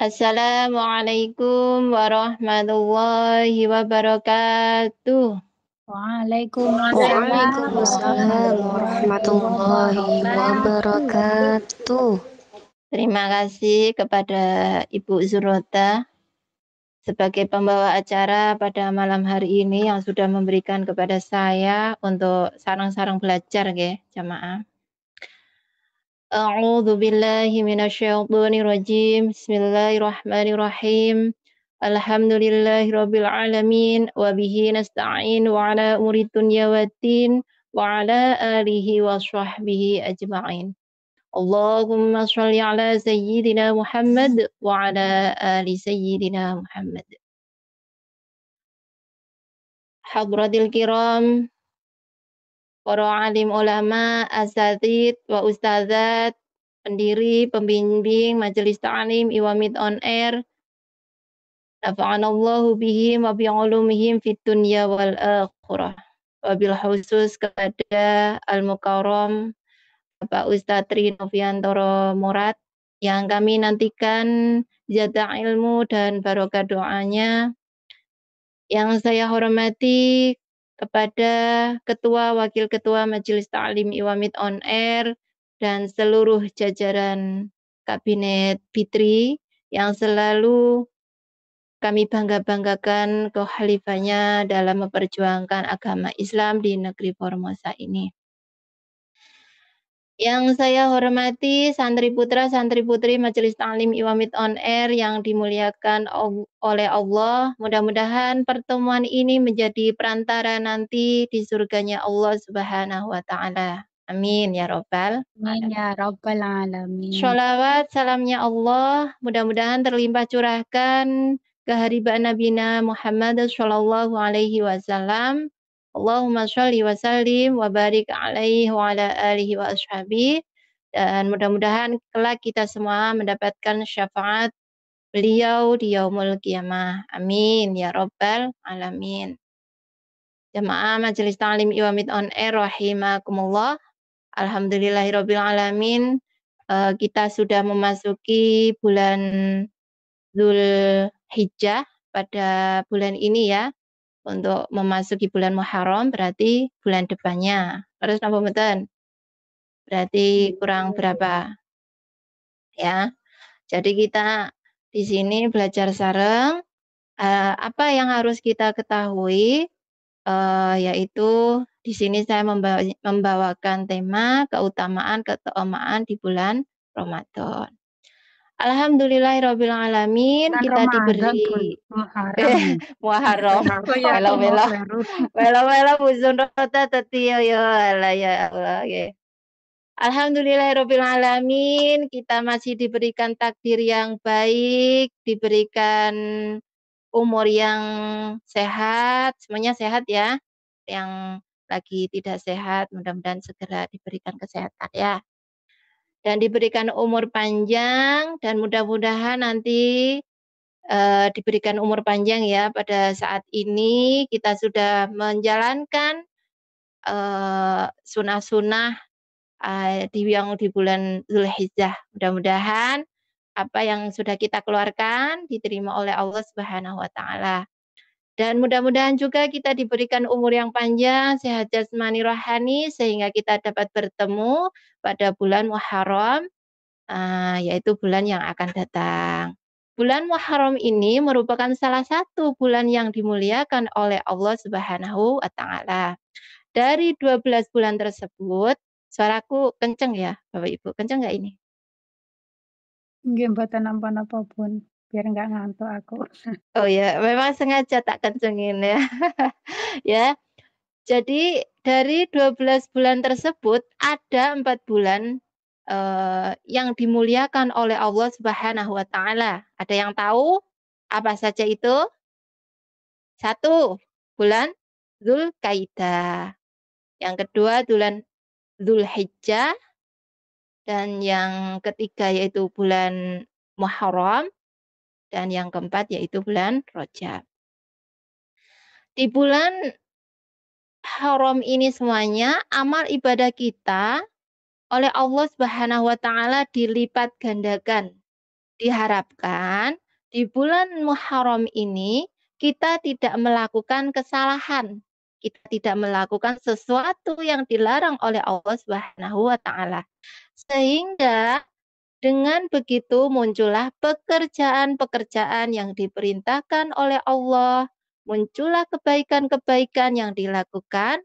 Assalamualaikum warahmatullahi wabarakatuh. Waalaikumsalam warahmatullahi wabarakatuh. Terima kasih kepada Ibu Zurota sebagai pembawa acara pada malam hari ini yang sudah memberikan kepada saya untuk sarang-sarang belajar ya, jamaah. A'udzu billahi minasyaitonir rajim. Bismillahirrahmanirrahim. Alhamdulillahirabbil alamin wa bihi nasta'in wa ala umuri dunya waddin wa ala alihi wa sahbihi ajma'in. Allahumma shalli ala sayyidina Muhammad wa ala ali sayyidina Muhammad. Hadratil kiram, para alim ulama, asatid wa ustazat, pendiri, pembimbing Majelis Ta'lim Iwamid on Air. Nafa'anallahu bihim wa bi'ulumihim fid dunya wal akhirah. Wabil khusus kepada Al-Mukarram Bapak Ustadz Tri Noviantoro Murad yang kami nantikan ziyada ilmu dan barokah doanya. Yang saya hormati kepada Ketua Wakil Ketua Majelis Ta'lim Iwamid on Air dan seluruh jajaran Kabinet Fitri yang selalu kami bangga-banggakan kekhalifannya dalam memperjuangkan agama Islam di negeri Formosa ini. Yang saya hormati santri putra, santri putri Majelis Ta'lim Iwamid on Air yang dimuliakan oleh Allah. Mudah-mudahan pertemuan ini menjadi perantara nanti di surganya Allah Subhanahu wa Ta'ala. Amin ya Rabbal. Amin ya Rabbal Alamin. Sholawat salamnya Allah mudah-mudahan terlimpah curahkan ke haribaan Nabi Muhammad Shallallahu Alaihi Wasallam. Allahumma sholli wa sallim wa barik alaihi wa ala alihi wa ashabi. Dan mudah-mudahan kelak kita semua mendapatkan syafaat beliau di yaumul qiyamah. Amin ya Rabbal Alamin. Jamaah Majelis Ta'lim Iwamid on Air rahimakumullah. Alhamdulillahirabbil alamin. Kita sudah memasuki bulan Zulhijjah pada bulan ini ya. Untuk memasuki bulan Muharram berarti bulan depannya. Terus napa mboten? Berarti kurang berapa? Ya. Jadi kita di sini belajar sareng apa yang harus kita ketahui yaitu di sini saya membawakan tema keutamaan di bulan Ramadan. Alhamdulillahirabbil alamin kita diberi Muharram. Melo-melo buzun rota teti ya Allah ya Allah ya. Alhamdulillahirabbil alamin kita masih diberikan takdir yang baik, diberikan umur yang sehat, semuanya sehat ya. Yang lagi tidak sehat mudah-mudahan segera diberikan kesehatan ya. Dan diberikan umur panjang dan mudah-mudahan nanti diberikan umur panjang ya pada saat ini kita sudah menjalankan sunah-sunah di bulan Zulhijjah. Mudah-mudahan apa yang sudah kita keluarkan diterima oleh Allah Subhanahu wa Ta'ala. Dan mudah-mudahan juga kita diberikan umur yang panjang, sehat jasmani rohani, sehingga kita dapat bertemu pada bulan Muharram, yaitu bulan yang akan datang. Bulan Muharram ini merupakan salah satu bulan yang dimuliakan oleh Allah Subhanahu wa Ta'ala. Dari 12 bulan tersebut, suaraku kenceng ya, Bapak Ibu? Kenceng nggak ini? Nggih mboten napa-napa pun, biar nggak ngantuk aku. Oh ya, memang sengaja tak kencengin ya. Ya. Jadi dari 12 bulan tersebut ada 4 bulan yang dimuliakan oleh Allah Subhanahu wa Ta'ala. Ada yang tahu apa saja itu? 1, bulan Zulkaidah. Yang kedua bulan Zulhijjah. Dan yang ketiga yaitu bulan Muharram. Dan yang keempat yaitu bulan Rajab. Di bulan haram ini semuanya amal ibadah kita oleh Allah Subhanahu wa Ta'ala dilipat gandakan, diharapkan di bulan Muharram ini kita tidak melakukan kesalahan. Kita tidak melakukan sesuatu yang dilarang oleh Allah Subhanahu wa taala. Sehingga dengan begitu muncullah pekerjaan-pekerjaan yang diperintahkan oleh Allah, muncullah kebaikan-kebaikan yang dilakukan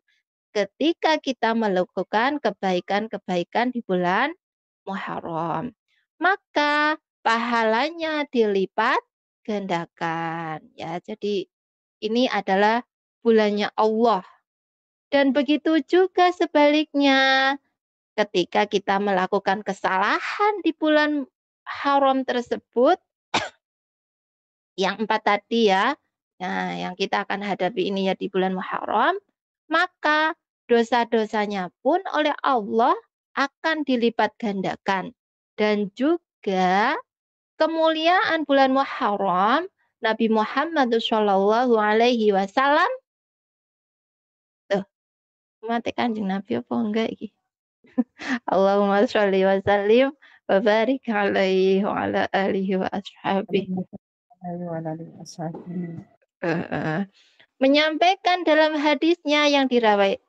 ketika kita melakukan kebaikan-kebaikan di bulan Muharram. Maka pahalanya dilipat gandakan. Ya, jadi ini adalah bulannya Allah. Dan begitu juga sebaliknya, ketika kita melakukan kesalahan di bulan haram tersebut, yang 4 tadi ya, nah yang kita akan hadapi ini ya di bulan Muharram, maka dosa-dosanya pun oleh Allah akan dilipat gandakan. Dan juga kemuliaan bulan Muharram, Nabi Muhammad Shallallahu Alaihi Wasallam, tuh, mati kanjeng Nabi apa enggak iki? Allahumma sholli wa sallim wa barik alaihi wa ala alihi wa ashabihi. Menyampaikan dalam hadisnya yang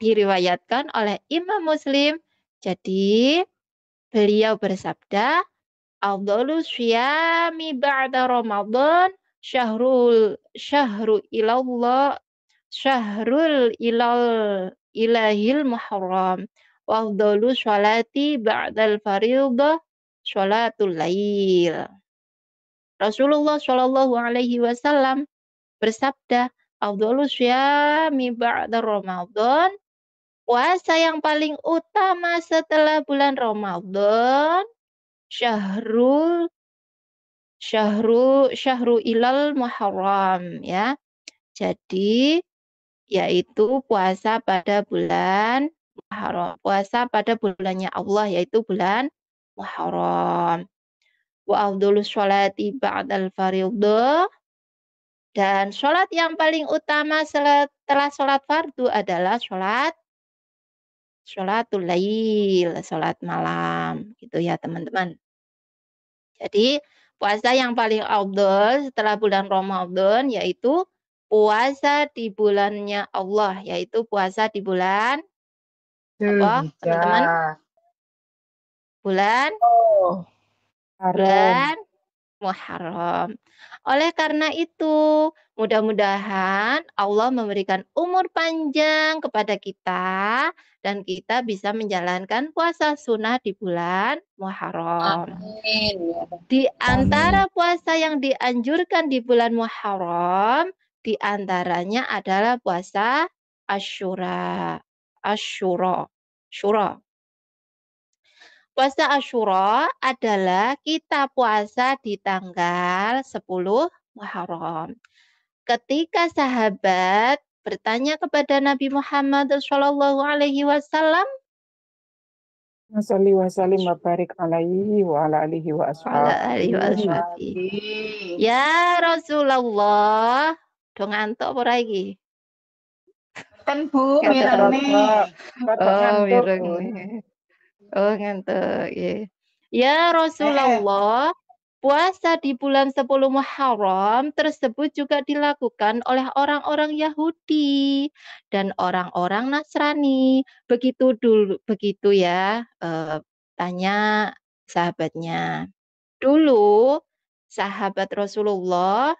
diriwayatkan oleh Imam Muslim. Jadi beliau bersabda, "Afdhalus syiyami ba'da Ramadan syahru ilallah syahrul ilahil muharram. Wa afdhalu sholati ba'dal fariidah sholatul lail." Rasulullah Shallallahu Alaihi Wasallam bersabda, "Afdhalus syiyami ba'da Ramadan." Puasa yang paling utama setelah bulan Ramadan, syahrul syahru ilal muharram ya. Jadi yaitu puasa pada bulan Muharram. Puasa pada bulannya Allah yaitu bulan Muharram. Wa afdhalus sholati ba'dal fariidah. Dan sholat yang paling utama setelah sholat fardu adalah sholatul lail, sholat malam, gitu ya teman-teman. Jadi puasa yang paling afdal setelah bulan Ramadan yaitu puasa di bulannya Allah, yaitu puasa di bulan apa teman-teman? Bulan Muharram. Oleh karena itu, mudah-mudahan Allah memberikan umur panjang kepada kita dan kita bisa menjalankan puasa sunnah di bulan Muharram. Amin. Di antara puasa yang dianjurkan di bulan Muharram, di antaranya adalah puasa Asyura. Syura. Puasa Asyura adalah kita puasa di tanggal 10 Muharram. Ketika sahabat bertanya kepada Nabi Muhammad Shallallahu Alaihi Wasallam, Wasalli wasallim wa barik alaihi wa ala alihi wa ashabihi. ya Rasulullah, dong ngantuk apa lagi? Kan Bu, mireng nih. Mireng nih. Oh, ngantuk. Ya Rasulullah, puasa di bulan 10 Muharram tersebut juga dilakukan oleh orang-orang Yahudi dan orang-orang Nasrani. Begitu ya, tanya sahabatnya. Dulu sahabat Rasulullah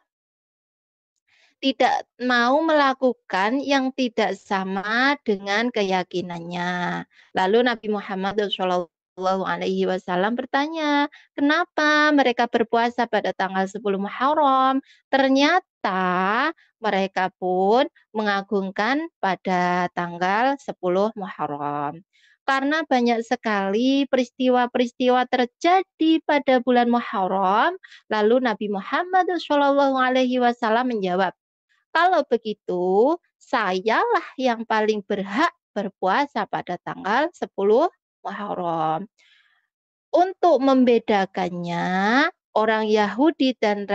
tidak mau melakukan yang tidak sama dengan keyakinannya. Lalu Nabi Muhammad Shallallahu Alaihi Wasallam bertanya, kenapa mereka berpuasa pada tanggal 10 Muharram? Ternyata mereka pun mengagungkan pada tanggal 10 Muharram. Karena banyak sekali peristiwa-peristiwa terjadi pada bulan Muharram, lalu Nabi Muhammad Shallallahu Alaihi Wasallam menjawab, kalau begitu, sayalah yang paling berhak berpuasa pada tanggal 10 Muharram. Untuk membedakannya, orang Yahudi dan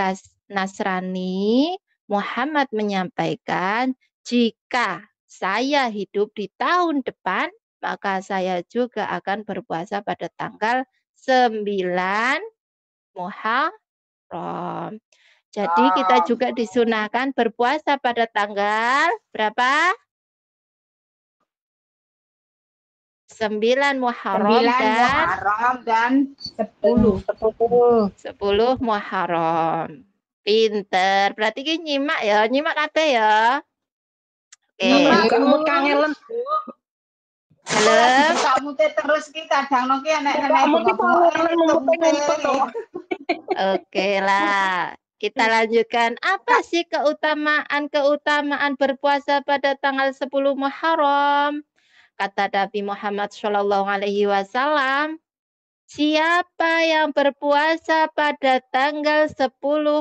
Nasrani, Muhammad menyampaikan, jika saya hidup di tahun depan, maka saya juga akan berpuasa pada tanggal 9 Muharram. Muharram. Jadi kita juga disunahkan berpuasa pada tanggal berapa? 9 Muharram 9 dan Muharram dan 10. 10 Muharram. Pinter. Berarti ki nyimak ya, nyimak kabeh ya. Oke. Kamu kangen. Halo. Kamu terus ki kadang ki enek-enek Kamu ki kangen. Oke lah. Kita lanjutkan. Apa sih keutamaan berpuasa pada tanggal 10 Muharram? Kata Nabi Muhammad Shallallahu Alaihi Wasallam, siapa yang berpuasa pada tanggal 10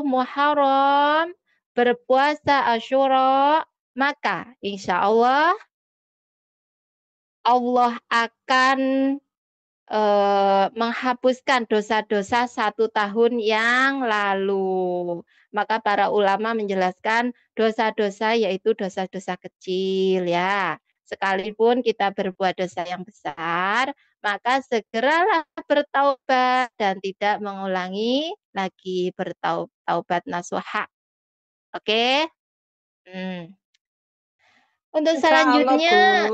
Muharram, berpuasa Asyura, maka insya Allah akan menghapuskan dosa-dosa 1 tahun yang lalu. Maka para ulama menjelaskan dosa-dosa yaitu dosa-dosa kecil ya. Sekalipun kita berbuat dosa yang besar, maka segeralah bertaubat dan tidak mengulangi lagi, bertaubat nasuha. Oke? Untuk selanjutnya,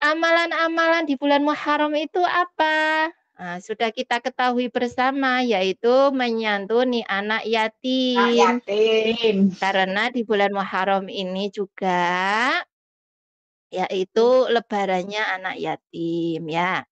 amalan-amalan di bulan Muharram itu apa? Nah, sudah kita ketahui bersama, yaitu menyantuni anak yatim. Karena di bulan Muharram ini juga yaitu lebarannya anak yatim ya.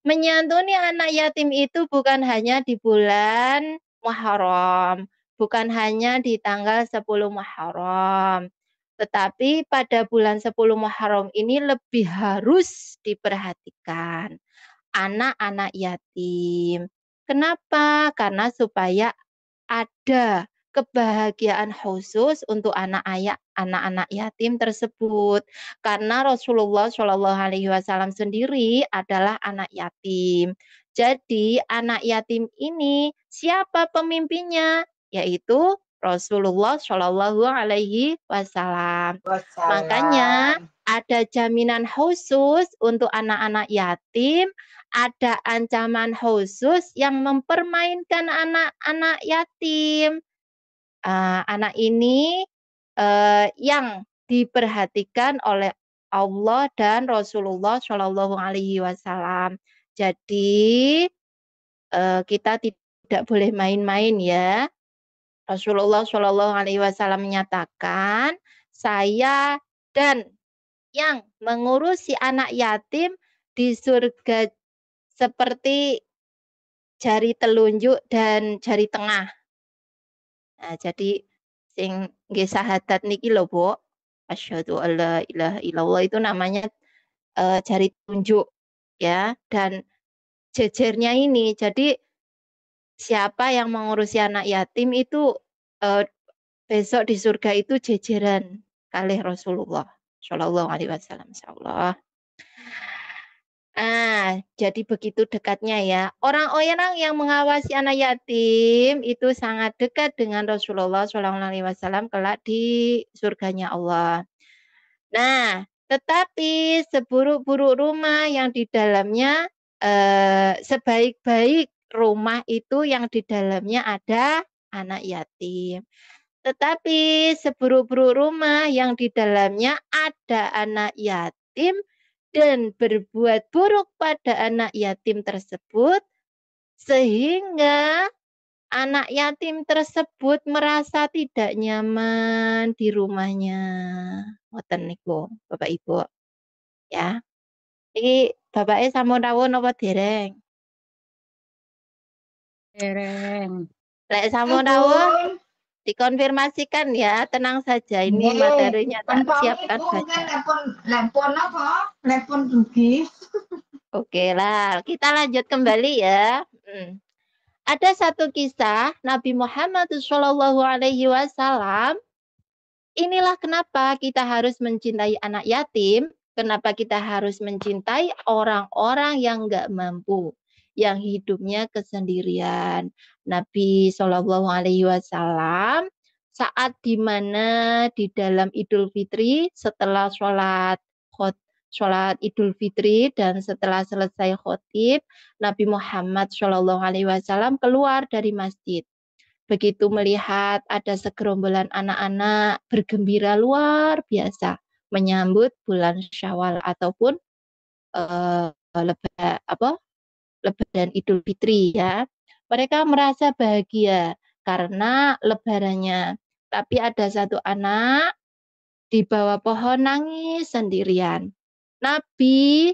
Menyantuni anak yatim itu bukan hanya di bulan Muharram, bukan hanya di tanggal 10 Muharram. Tetapi pada bulan 10 Muharram ini lebih harus diperhatikan anak-anak yatim. Kenapa? Karena supaya ada kebahagiaan khusus untuk anak-anak yatim tersebut. Karena Rasulullah Shallallahu Alaihi Wasallam sendiri adalah anak yatim. Jadi anak yatim ini siapa pemimpinnya? Yaitu Rasulullah Shallallahu Alaihi Wasallam. Makanya ada jaminan khusus untuk anak-anak yatim, ada ancaman khusus yang mempermainkan anak-anak yatim. Anak ini yang diperhatikan oleh Allah dan Rasulullah Shallallahu Alaihi Wasallam. Jadi kita tidak boleh main-main ya. Rasulullah Shallallahu Alaihi Wasallam menyatakan, saya dan yang mengurusi anak yatim di surga seperti jari telunjuk dan jari tengah. Nah, jadi sing nggih syahadat niki lho, Bu. Asyhadu alla ilaha illallah itu namanya jari telunjuk ya, dan jejernya ini. Jadi siapa yang mengurusi anak yatim itu besok di surga itu jejeran kalih Rasulullah Shallallahu Alaihi Wasallam, insyaallah. Jadi begitu dekatnya ya. Orang-orang yang mengawasi anak yatim itu sangat dekat dengan Rasulullah Shallallahu Alaihi Wasallam kelak di surganya Allah. Nah, tetapi seburuk-buruk rumah yang di dalamnya, sebaik-baik rumah itu yang di dalamnya ada anak yatim. Tetapi seburuk-buruk rumah yang di dalamnya ada anak yatim dan berbuat buruk pada anak yatim tersebut, sehingga anak yatim tersebut merasa tidak nyaman di rumahnya. Ngoten niku, Bapak Ibu. Ya. Iki bapake sampun rawuh napa dereng? Dereng. Lek sampun rawuh dikonfirmasikan ya, tenang saja. Ini materinya tak siapkan baca. Telepon rugi. Oke lah, kita lanjut kembali ya. Ada satu kisah Nabi Muhammad Shallallahu Alaihi Wasallam. Inilah kenapa kita harus mencintai anak yatim. Kenapa kita harus mencintai orang-orang yang nggak mampu, yang hidupnya kesendirian. Nabi Shallallahu Alaihi Wasallam saat dimana di dalam Idul Fitri setelah sholat Idul Fitri dan setelah selesai khotib, Nabi Muhammad Shallallahu Alaihi Wasallam keluar dari masjid. begitu melihat ada segerombolan anak-anak bergembira luar biasa menyambut bulan Syawal ataupun Lebaran Idul Fitri ya. Mereka merasa bahagia karena lebarannya. Tapi ada satu anak di bawah pohon nangis sendirian. Nabi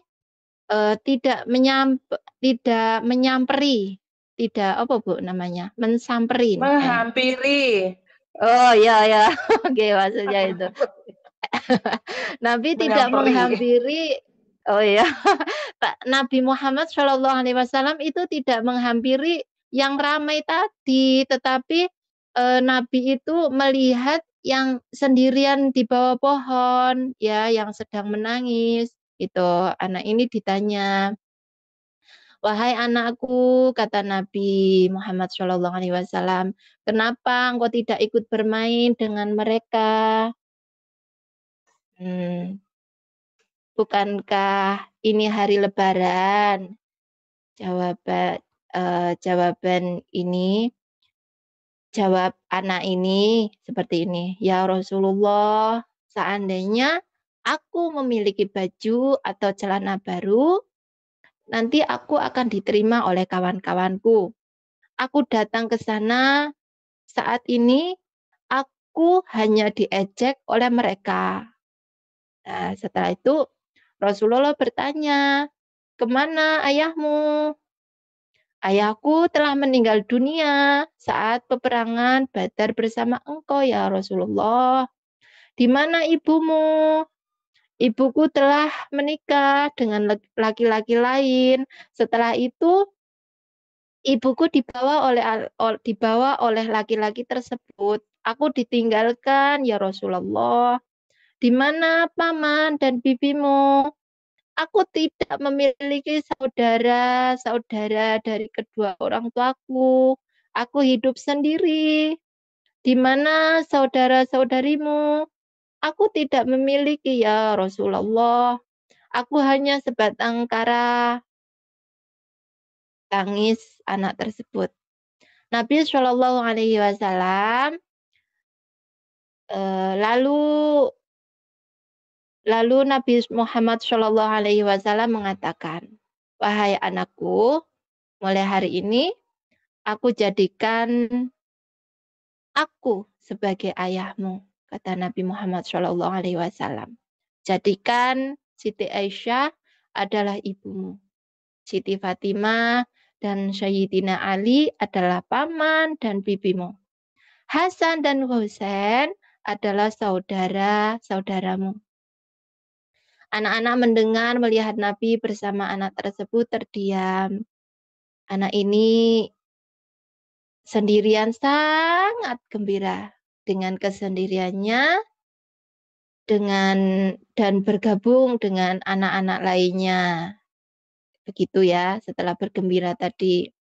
tidak menyamperi, tidak apa Bu namanya, mensamperin. Menghampiri. Oh ya ya, oke maksudnya itu. Nabi tidak menghampiri. Oh ya, Nabi Muhammad SAW itu tidak menghampiri yang ramai tadi, tetapi Nabi itu melihat yang sendirian di bawah pohon, ya, yang sedang menangis. Itu anak ini ditanya, wahai anakku, kata Nabi Muhammad SAW, kenapa engkau tidak ikut bermain dengan mereka? Bukankah ini hari Lebaran? Jawab anak ini seperti ini, ya Rasulullah, seandainya aku memiliki baju atau celana baru, nanti aku akan diterima oleh kawan-kawanku. Aku datang ke sana, saat ini aku hanya diejek oleh mereka. Nah, setelah itu Rasulullah bertanya, kemana ayahmu? Ayahku telah meninggal dunia saat peperangan Badar bersama engkau ya Rasulullah. Di mana ibumu? Ibuku telah menikah dengan laki-laki lain. Setelah itu ibuku dibawa oleh laki-laki tersebut. Aku ditinggalkan ya Rasulullah. Di mana paman dan bibimu? Aku tidak memiliki saudara dari kedua orang tuaku. Aku hidup sendiri. Di mana saudara-saudarimu? Aku tidak memiliki ya Rasulullah. Aku hanya sebatang kara. Tangis anak tersebut. Nabi Shallallahu Alaihi Wasallam Lalu Nabi Muhammad Shallallahu Alaihi Wasallam mengatakan, wahai anakku, mulai hari ini aku jadikan aku sebagai ayahmu, kata Nabi Muhammad Shallallahu Alaihi Wasallam. Jadikan Siti Aisyah adalah ibumu, Siti Fatimah dan Sayyidina Ali adalah paman dan bibimu. Hasan dan Husain adalah saudara-saudaramu. Anak-anak mendengar melihat Nabi bersama anak tersebut terdiam. Anak ini sendirian sangat gembira dengan kesendiriannya dan bergabung dengan anak-anak lainnya. Begitu ya, setelah bergembira tadi.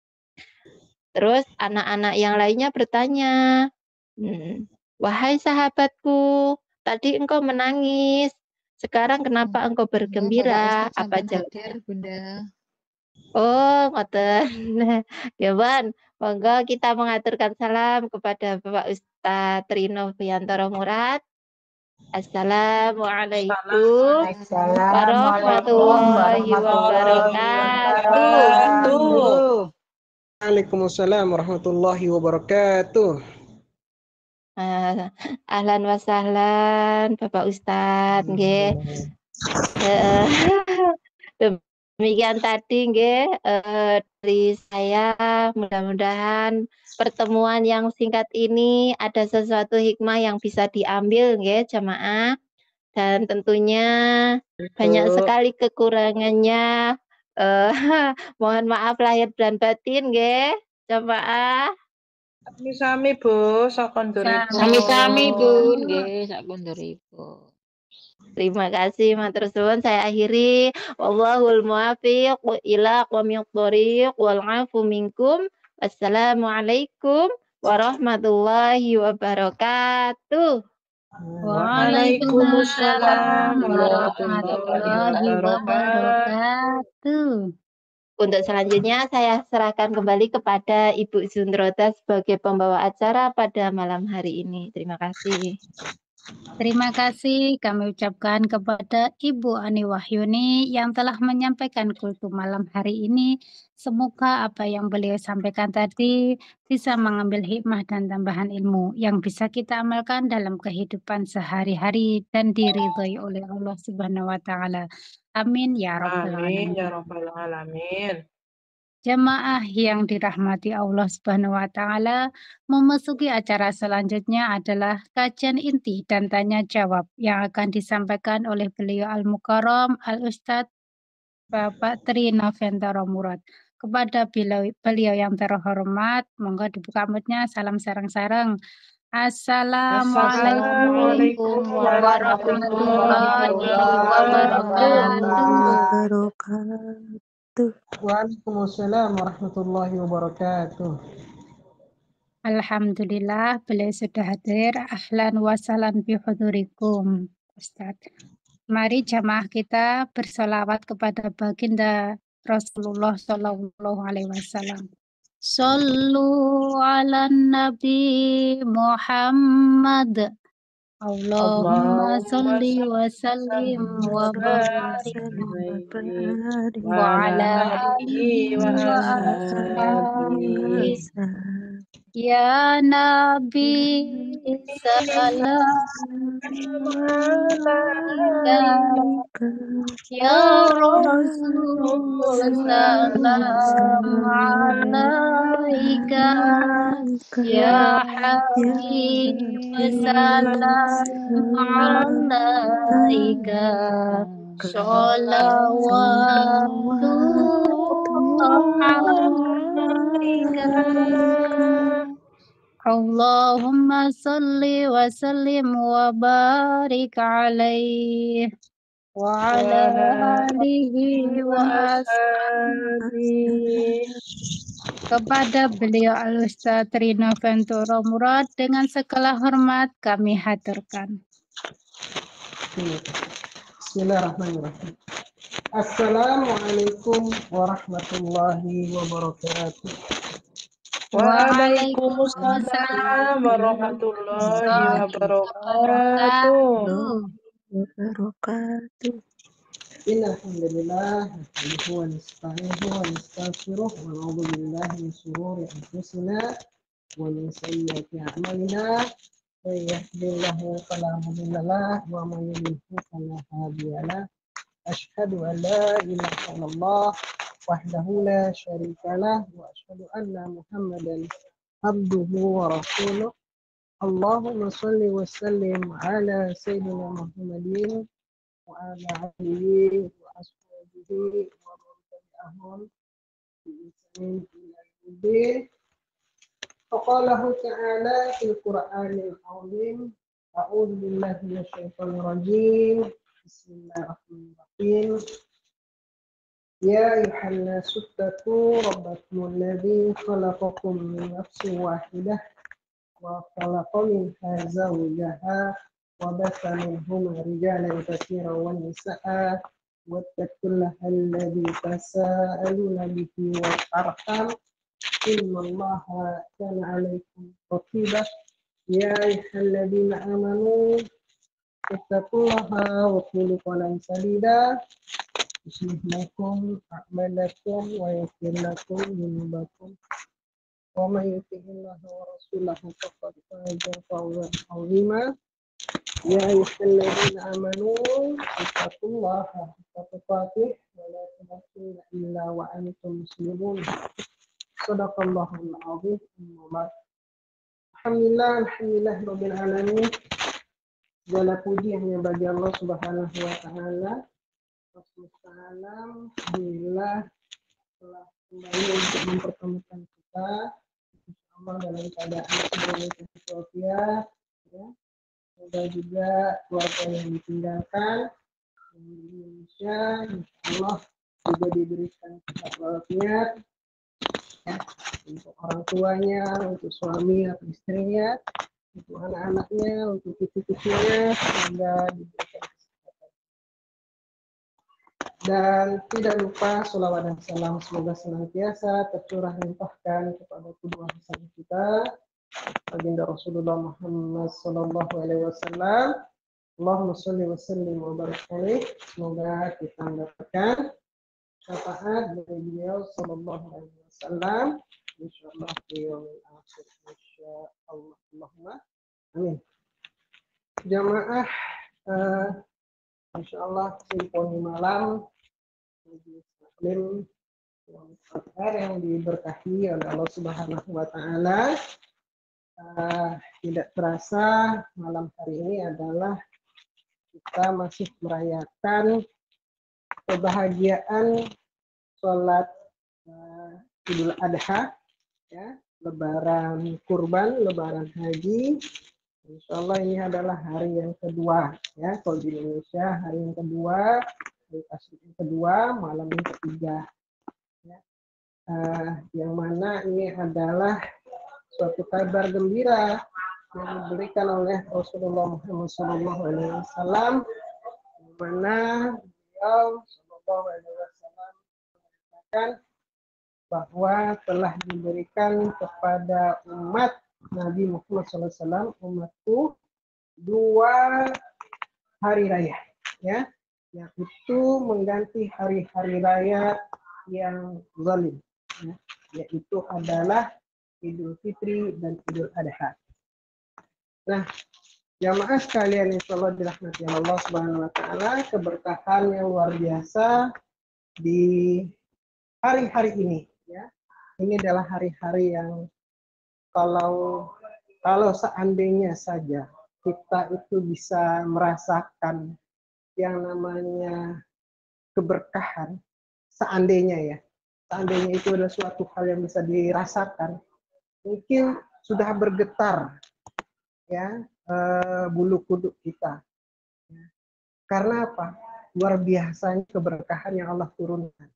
Terus anak-anak yang lainnya bertanya, wahai sahabatku, tadi engkau menangis. Sekarang kenapa engkau bergembira? Apa jawabannya? Bunda? Oh, ngoten. Ya, Ban. Monggo kita mengaturkan salam kepada Bapak Ustadz Trino Biantoro Murad. Assalamualaikum warahmatullahi wabarakatuh. Waalaikumsalam warahmatullahi wabarakatuh. Ahlan wa sahlan Bapak Ustadz nggih. Demikian tadi nggih dari saya, mudah-mudahan pertemuan yang singkat ini ada sesuatu hikmah yang bisa diambil nggih jamaah, dan tentunya banyak sekali kekurangannya. Mohon maaf lahir dan batin nggih jamaah. Sami-sami Bu, sakonduripun. Sami-sami Bun, nggih sakonduripun. Terima kasih matur suwun, saya akhiri. Wallahul muwaffiq ila aqwamit thoriq wal 'afu minkum. Wassalamualaikum warahmatullahi wabarakatuh. Waalaikumsalam warahmatullahi wabarakatuh. Untuk selanjutnya saya serahkan kembali kepada Ibu Zundrota sebagai pembawa acara pada malam hari ini. Terima kasih. Terima kasih kami ucapkan kepada Ibu Ani Wahyuni yang telah menyampaikan kultum malam hari ini. Semoga apa yang beliau sampaikan tadi bisa mengambil hikmah dan tambahan ilmu yang bisa kita amalkan dalam kehidupan sehari-hari dan diridhoi oleh Allah Subhanahu wa taala. Amin ya rabbal Amin alamin. ya rabbal alamin. Jemaah yang dirahmati Allah Subhanahu wa taala, memasuki acara selanjutnya adalah kajian inti dan tanya jawab yang akan disampaikan oleh beliau Al-Mukarram Al-Ustadz Bapak Tri Novantoro Murad. Kepada beliau yang terhormat, monggo dibuka mic-nya. Salam sareng-sareng. Assalamualaikum Assalamualaikum warahmatullahi wabarakatuh. Waalaikumsalam warahmatullahi wabarakatuh. Alhamdulillah, beliau sudah hadir. Ahlan wa sahlan bi hudurikum, Ustaz. Mari jamaah kita bersolawat kepada baginda Rasulullah Shallallahu Alaihi Wasallam. Sallu ala Nabi Muhammad. Allahumma salli wa sallim wa barik wa ala alihi wa ashabihi. Ya Nabi salam ya Rasul salam alaika ya Habib salam alaika sholawatullah Allahumma salli wa sallim wa barik alaih wa ala alihi wa ashabihi. Kepada beliau Al-Ustadz Tri Novantoro Murad dengan segala hormat kami haturkan. Bismillahirrahmanirrahim. Assalamualaikum warahmatullahi wabarakatuh. Waalaikumsalam warahmatullahi wabarakatuh. Innalhamdulillah nahmaduhu wa nasta'inuhu wa nastaghfiruh wa na'udzu billahi min shururi anfusina wa min sayyiati a'malina. Man yahdihillahu fala mudilla lahu wa man yudlil fala hadiya lahu. Asyhadu an la ilaha illallah wahdahu la syarika lah wa asyhadu anna Muhammadan abduhu wa rasuluh. Allahumma shalli wa sallim ala sayyidina Muhammadin wa ala alihi wa ashabihi wa man tabi'ahum bi ihsanin ila yaumil. Faqalahu ta'ala fil Qur'anil 'azim. A'udzu billahi minasyaitonir rajim. Bismillahirrahmanirrahim. Ya ayyuhan nasu ttaqu rabbakum alladzi khalaqakum min nafsin wahidah wa khalaqa minha zawjaha wa batha minhuma rijalan katsiran wa nisaa'a wattaqullaha alladzi tasaaluna bihi wal arham innallaha kana 'alaykum raqiba. Ya ayyuhalladzina amanu ittaqullaha wa qulu qawlan sadida yuslih lakum a'malakum wa yaghfir lakum dhunubakum wa may yuti'illaha wa rasulahu faqad faza fawzan 'azima. Ya ayyuhalladzina amanu ittaqullaha haqqa tuqatih wa la tamutunna illa wa antum muslimun. Shadaqallahul 'azim. Alhamdulillah rabbil alamin. Segala puji hanya bagi Allah Subhanahu wa taala. Wassalam, alhamdulillah telah kembali untuk mempertemukan kita bersama dalam keadaan sebagai walafiat, ya. Semoga juga keluarga yang ditinggalkan di Indonesia, insyaallah juga diberikan walafiat, ya, untuk orang tuanya, untuk suami atau istrinya, untuk anak-anaknya, untuk cucu-cucunya, semoga diberikan. Dan tidak lupa sholawat dan salam semoga senantiasa tercurah limpahkan kepada kedua hasan kita, baginda Rasulullah Muhammad Sallallahu Alaihi Wasallam. Allahumma sholli wa sallim wa barik alaih. Semoga kita mendapatkan syafaat dari beliau Sallallahu Alaihi Wasallam. Insyaallah beliau akhir insyaallah. Allahumma amin. Jamaah, insyaallah simponi malam Muslim yang diberkahi oleh Allah Subhanahu wa taala. Tidak terasa malam hari ini adalah kita masih merayakan kebahagiaan sholat Idul Adha, ya, Lebaran Kurban, Lebaran Haji. Insya Allah ini adalah hari yang kedua, ya, kalau di Indonesia hari yang kedua, hari Tasyrik yang kedua, malam yang ketiga, ya. Yang mana ini adalah suatu kabar gembira yang diberikan oleh Rasulullah Muhammad SAW, di mana beliau Sallallahu Alaihi Wasallam mengatakan bahwa telah diberikan kepada umat Nabi Muhammad SAW, umatku, 2 hari raya, ya, yaitu mengganti hari-hari raya yang zalim, ya, yaitu adalah Idul Fitri dan Idul Adha. Nah, jamaah sekalian insya Allah dirahmati Allah Subhanahu Wa Taala, keberkahan yang luar biasa di hari-hari ini, ya. Ini adalah hari-hari yang kalau seandainya saja kita itu bisa merasakan yang namanya keberkahan, seandainya itu adalah suatu hal yang bisa dirasakan, mungkin sudah bergetar, ya, bulu kuduk kita. Karena apa? Luar biasanya keberkahan yang Allah turunkan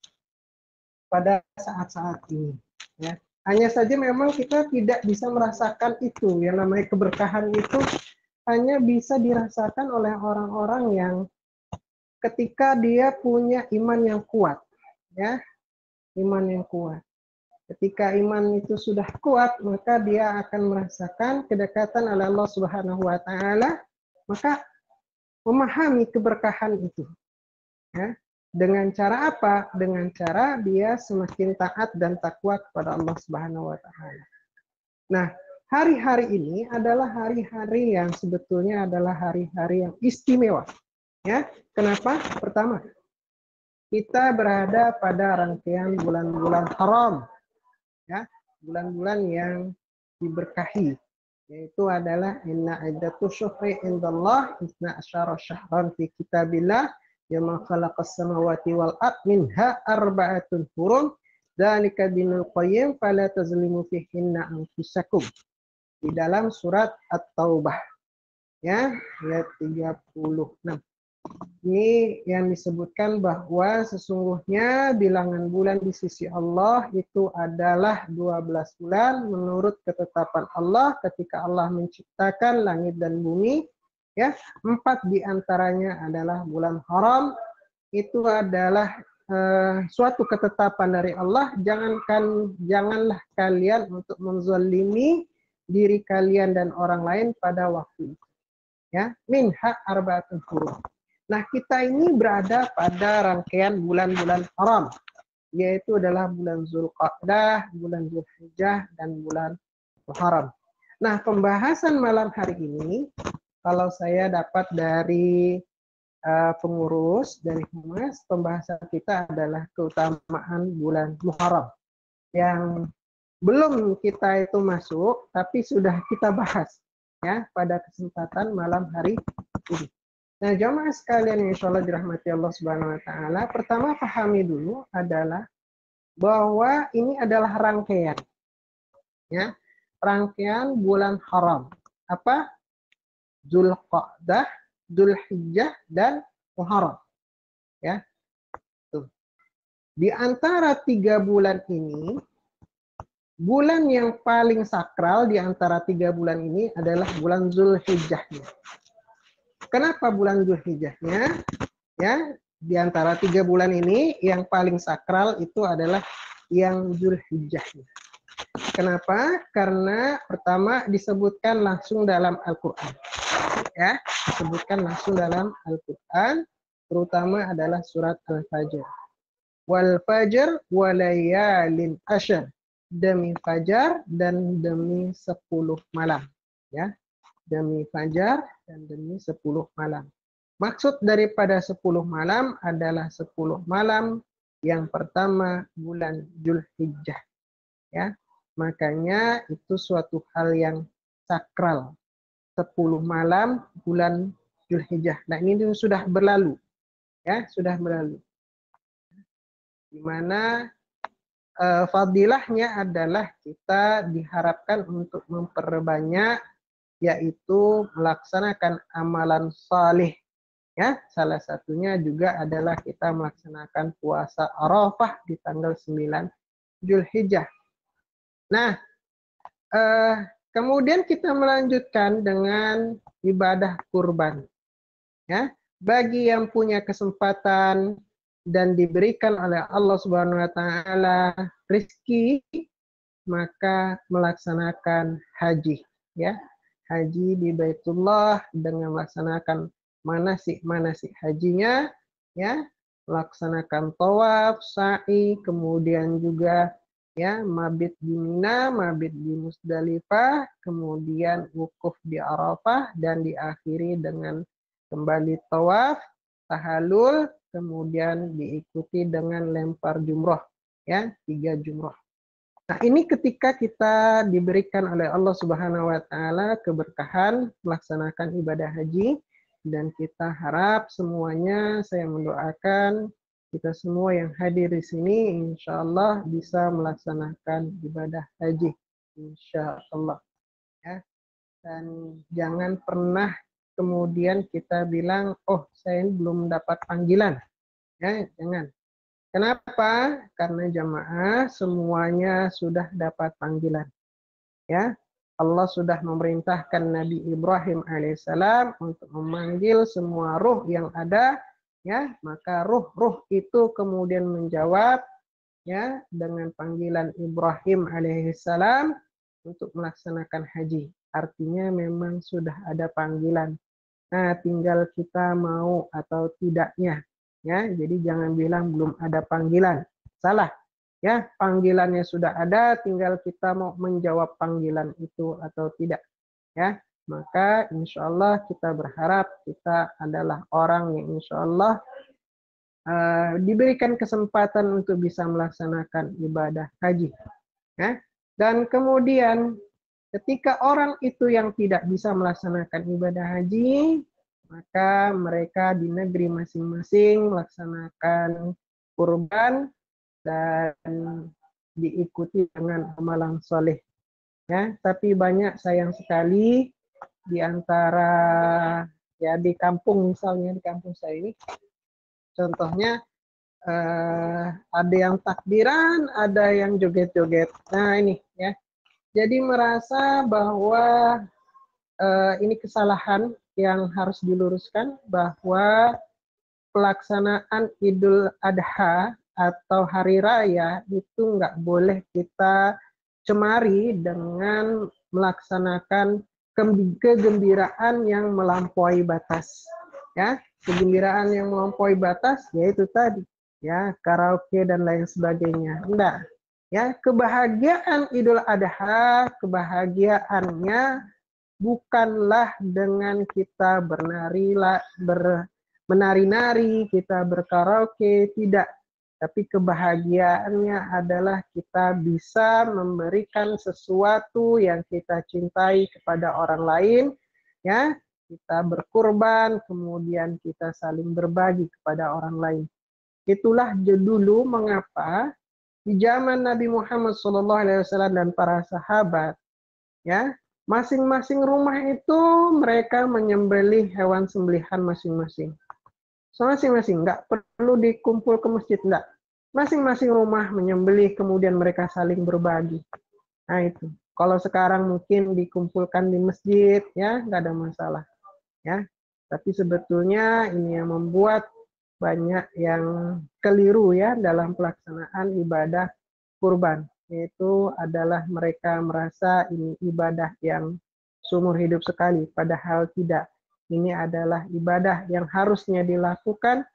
pada saat-saat ini, ya. Hanya saja memang kita tidak bisa merasakan itu, yang namanya keberkahan itu hanya bisa dirasakan oleh orang-orang yang ketika dia punya iman yang kuat, ya, iman yang kuat. Ketika iman itu sudah kuat, maka dia akan merasakan kedekatan oleh Allah Subhanahu Wa Taala, maka memahami keberkahan itu, ya. Dengan cara apa? Dengan cara dia semakin taat dan takwa kepada Allah Subhanahu Wa Taala. Nah, hari-hari ini adalah hari-hari yang sebetulnya adalah hari-hari yang istimewa, ya. Kenapa? Pertama, kita berada pada rangkaian bulan-bulan haram, ya, bulan-bulan yang diberkahi, yaitu adalah inna iddatu syuhri indallah 12 syahran fi kitabillah yawma khalaqas samawati wal ard minha arba'atun hurum dzalika dinul qayyim fala tazlimu fihinna anfusakum, di dalam surat At-Taubah, ya, ayat 36. Ini yang disebutkan bahwa sesungguhnya bilangan bulan di sisi Allah itu adalah 12 bulan menurut ketetapan Allah ketika Allah menciptakan langit dan bumi, ya. 4 diantaranya adalah bulan haram. Itu adalah suatu ketetapan dari Allah. Janganlah kalian untuk menzalimi diri kalian dan orang lain pada waktu itu, ya. Minha arba'atun hurum. Nah, kita ini berada pada rangkaian bulan-bulan haram, yaitu adalah bulan Zulqa'dah, bulan Zulhijjah, dan bulan Muharram. Nah, pembahasan malam hari ini, kalau saya dapat dari pengurus, dari Humas, pembahasan kita adalah keutamaan bulan Muharram, yang belum kita itu masuk, tapi sudah kita bahas, ya, pada kesempatan malam hari ini. Nah, jamaah sekalian insya Allah dirahmati Allah Subhanahu Wa Taala, pertama pahami dulu adalah bahwa ini adalah rangkaian, ya, rangkaian bulan haram. Apa? Zulqa'dah, Zulhijjah, dan Muharram, ya. Tuh. Di antara 3 bulan ini, bulan yang paling sakral di antara 3 bulan ini adalah bulan Zulhijjahnya. Kenapa bulan Zulhijjahnya? Ya, di antara 3 bulan ini yang paling sakral itu adalah yang Dzulhijjah. Kenapa? Karena pertama disebutkan langsung dalam Al-Qur'an. Ya, disebutkan langsung dalam Al-Qur'an, terutama adalah surat Al-Fajr. Wal fajr walayalin asyr. Demi fajar dan demi 10 malam. Ya. Demi fajar dan demi 10 malam. Maksud daripada 10 malam adalah 10 malam yang pertama bulan Dzulhijjah. Ya. Makanya itu suatu hal yang sakral. 10 malam bulan Dzulhijjah. Nah, ini sudah berlalu. Ya, sudah berlalu. Di mana fadilahnya adalah kita diharapkan untuk memperbanyak, yaitu melaksanakan amalan saleh. Ya, salah satunya juga adalah kita melaksanakan puasa Arafah di tanggal 9 Dzulhijjah. Nah, kemudian kita melanjutkan dengan ibadah kurban. Ya, bagi yang punya kesempatan dan diberikan oleh Allah Subhanahu wa taala rezeki, maka melaksanakan haji, ya. Haji di Baitullah dengan melaksanakan manasik hajinya, ya, melaksanakan tawaf, sa'i, kemudian juga ya mabit di Mina, mabit di Musdalifah, kemudian wukuf di Arafah dan diakhiri dengan kembali tawaf, tahallul, kemudian diikuti dengan lempar jumroh, ya, 3 jumroh. Nah, ini ketika kita diberikan oleh Allah Subhanahu wa taala keberkahan melaksanakan ibadah haji, dan kita harap semuanya, saya mendoakan kita semua yang hadir di sini insya Allah bisa melaksanakan ibadah haji, insya Allah. Ya. Dan jangan pernah kemudian kita bilang, oh saya belum dapat panggilan. Ya, jangan. Kenapa? Karena jamaah semuanya sudah dapat panggilan. Ya, Allah sudah memerintahkan Nabi Ibrahim alaihissalam untuk memanggil semua ruh yang ada. Ya, maka ruh-ruh itu kemudian menjawab ya dengan panggilan Ibrahim alaihissalam untuk melaksanakan haji. Artinya memang sudah ada panggilan. Nah, tinggal kita mau atau tidaknya. Ya, jadi jangan bilang belum ada panggilan. Salah. Ya, panggilannya sudah ada, tinggal kita mau menjawab panggilan itu atau tidak. Ya, maka insya Allah kita berharap kita adalah orang yang insya Allah diberikan kesempatan untuk bisa melaksanakan ibadah haji. Ya. Dan kemudian ketika orang itu yang tidak bisa melaksanakan ibadah haji, maka mereka di negeri masing-masing melaksanakan kurban dan diikuti dengan amalan soleh. Ya, tapi banyak sayang sekali di antara ya di kampung misalnya di kampung saya ini, contohnya ada yang takbiran, ada yang joget-joget. Nah ini ya, jadi merasa bahwa ini kesalahan yang harus diluruskan bahwa pelaksanaan Idul Adha atau Hari Raya itu nggak boleh kita cemari dengan melaksanakan kegembiraan yang melampaui batas. Ya, kegembiraan yang melampaui batas yaitu tadi ya karaoke dan lain sebagainya. Enggak. Ya, kebahagiaan Idul Adha, kebahagiaannya bukanlah dengan kita menari-nari, kita berkaraoke, tidak. Tapi kebahagiaannya adalah kita bisa memberikan sesuatu yang kita cintai kepada orang lain, ya. Kita berkurban, kemudian kita saling berbagi kepada orang lain. Itulah dulu mengapa di zaman Nabi Muhammad SAW dan para sahabat, ya, masing-masing rumah itu mereka menyembelih hewan sembelihan masing-masing. So, masing-masing, nggak perlu dikumpul ke masjid, enggak. Masing-masing rumah menyembelih, kemudian mereka saling berbagi. Nah itu. Kalau sekarang mungkin dikumpulkan di masjid, ya nggak ada masalah. Ya. Tapi sebetulnya ini yang membuat banyak yang keliru ya dalam pelaksanaan ibadah kurban, yaitu adalah mereka merasa ini ibadah yang seumur hidup sekali, padahal tidak. Ini adalah ibadah yang harusnya dilakukan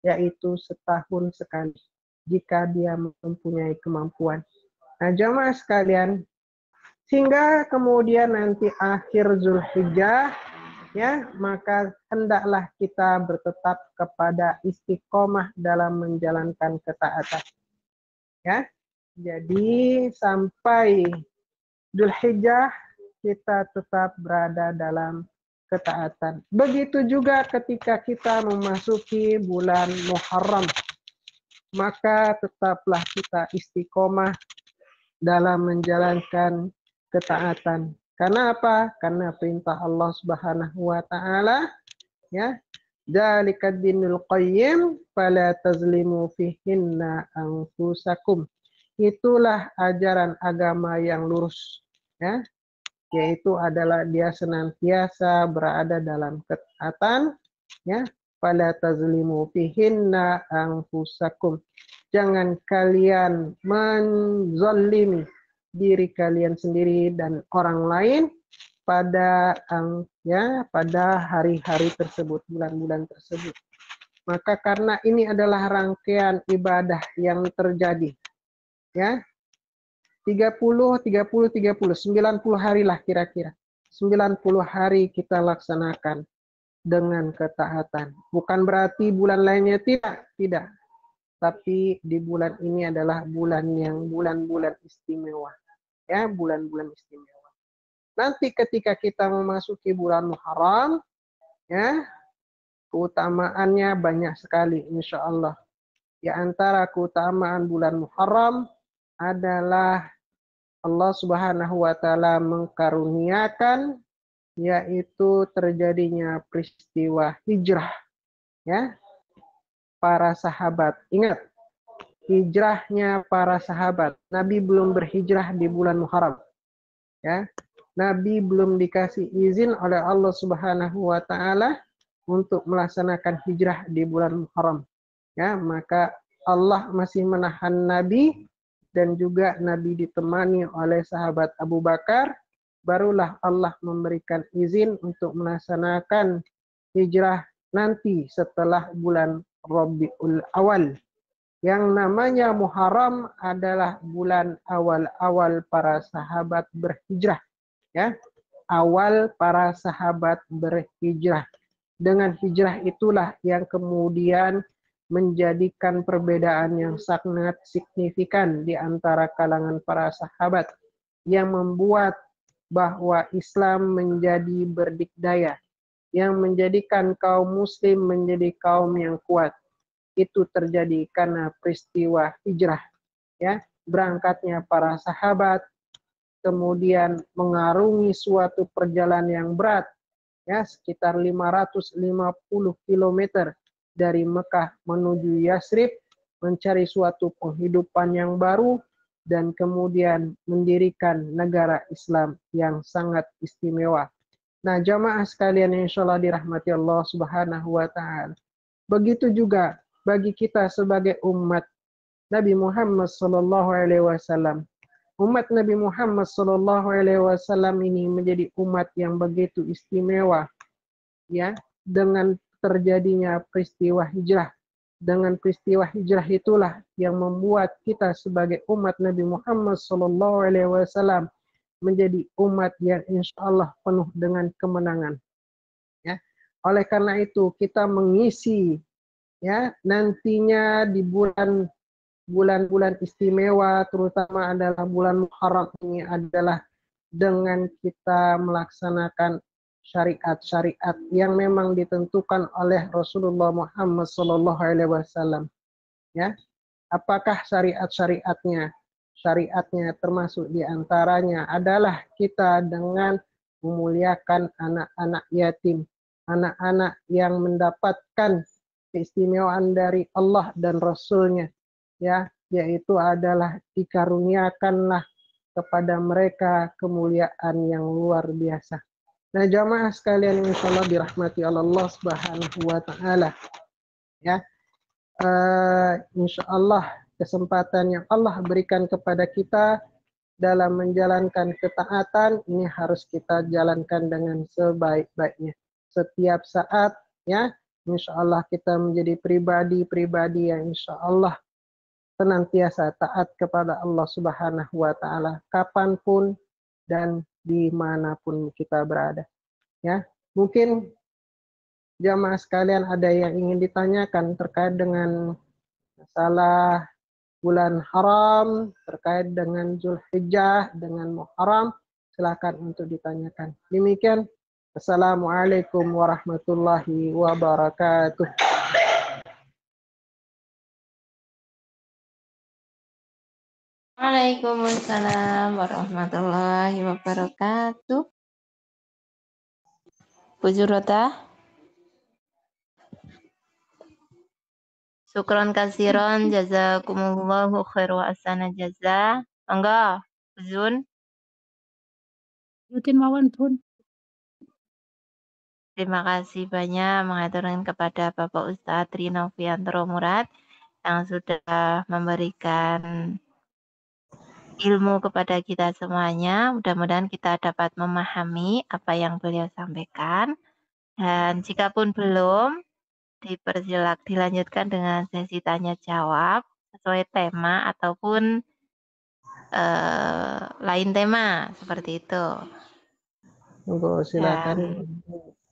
yaitu setahun sekali jika dia mempunyai kemampuan. Nah, jamaah sekalian, sehingga kemudian nanti akhir Zulhijjah ya, maka hendaklah kita bertetap kepada istiqomah dalam menjalankan ketaatan. Ya. Jadi sampai Dzulhijjah kita tetap berada dalam ketaatan. Begitu juga ketika kita memasuki bulan Muharram, maka tetaplah kita istiqomah dalam menjalankan ketaatan. Karena apa? Karena perintah Allah Subhanahu wa taala ya, Dzalikad dinul qayyim fala tazlimu fihinna anfusakum. Itulah ajaran agama yang lurus ya, yaitu adalah dia senantiasa berada dalam ketaatan ya, fala tazlimu fihinna anfusakum. Jangan kalian menzalimi diri kalian sendiri dan orang lain pada hari-hari tersebut, bulan-bulan tersebut. Maka karena ini adalah rangkaian ibadah yang terjadi ya, 90 hari lah kira-kira. 90 hari kita laksanakan dengan ketaatan. Bukan berarti bulan lainnya tidak. Tapi di bulan ini adalah bulan-bulan istimewa. Ya, bulan-bulan istimewa. Nanti ketika kita memasuki bulan Muharram, ya, keutamaannya banyak sekali insya Allah. Di antara keutamaan bulan Muharram adalah Allah Subhanahu wa taala mengkaruniakan yaitu terjadinya peristiwa hijrah ya, para sahabat. Ingat, hijrahnya para sahabat. Nabi belum berhijrah di bulan Muharram. Ya. Nabi belum dikasih izin oleh Allah Subhanahu wa taala untuk melaksanakan hijrah di bulan Muharram. Ya, maka Allah masih menahan Nabi dan juga Nabi ditemani oleh sahabat Abu Bakar, barulah Allah memberikan izin untuk melaksanakan hijrah nanti setelah bulan Rabiul Awal. Yang namanya Muharram adalah bulan awal-awal para sahabat berhijrah. Ya, awal para sahabat berhijrah. Dengan hijrah itulah yang kemudian menjadikan perbedaan yang sangat signifikan di antara kalangan para sahabat yang membuat bahwa Islam menjadi berdikdaya, yang menjadikan kaum muslim menjadi kaum yang kuat. Itu terjadi karena peristiwa hijrah, ya, berangkatnya para sahabat, kemudian mengarungi suatu perjalanan yang berat, ya, sekitar 550 km dari Mekah menuju Yasrib, mencari suatu penghidupan yang baru, dan kemudian mendirikan negara Islam yang sangat istimewa. Nah, jamaah sekalian yang insya Allah dirahmati Allah Subhanahu wa taala. Begitu juga bagi kita sebagai umat Nabi Muhammad sallallahu alaihi wasallam. Umat Nabi Muhammad sallallahu alaihi wasallam ini menjadi umat yang begitu istimewa ya, dengan terjadinya peristiwa hijrah. Dengan peristiwa hijrah itulah yang membuat kita sebagai umat Nabi Muhammad sallallahu alaihi wasallam menjadi umat yang insya Allah penuh dengan kemenangan. Ya. Oleh karena itu kita mengisi ya nantinya di bulan-bulan istimewa, terutama adalah bulan Muharram ini adalah dengan kita melaksanakan syariat-syariat yang memang ditentukan oleh Rasulullah Muhammad sallallahu alaihi wasallam. Ya. Apakah syariat-syariatnya? Syariatnya termasuk di antaranya adalah kita dengan memuliakan anak-anak yatim, anak-anak yang mendapatkan keistimewaan dari Allah dan Rasul-Nya, ya, yaitu adalah dikaruniakanlah kepada mereka kemuliaan yang luar biasa. Nah, jamaah sekalian insya Allah dirahmati Allah Subhanahu wa taala. Ya. insya Allah kesempatan yang Allah berikan kepada kita dalam menjalankan ketaatan ini harus kita jalankan dengan sebaik-baiknya. Setiap saat ya, insya Allah kita menjadi pribadi-pribadi yang insya Allah senantiasa taat kepada Allah Subhanahu wa Ta'ala kapanpun dan dimanapun kita berada. Ya, mungkin jamaah sekalian ada yang ingin ditanyakan terkait dengan masalah bulan haram, terkait dengan Zulhijjah, dengan Muharram, silakan untuk ditanyakan. Demikian, Assalamualaikum warahmatullahi wabarakatuh. Waalaikumsalam warahmatullahi wabarakatuh. Bu Zurota. Syukron kasiron, jazakumullahu khairu asana jaza. Monggo, Zun. Rutin mawon pun. Terima kasih banyak mengaturkan kepada Bapak Ustadz Rinoviantoro Murad yang sudah memberikan ilmu kepada kita semuanya. Mudah-mudahan kita dapat memahami apa yang beliau sampaikan. Dan jika pun belum, dilanjutkan dengan sesi tanya jawab sesuai tema ataupun lain tema seperti itu. Monggo silakan.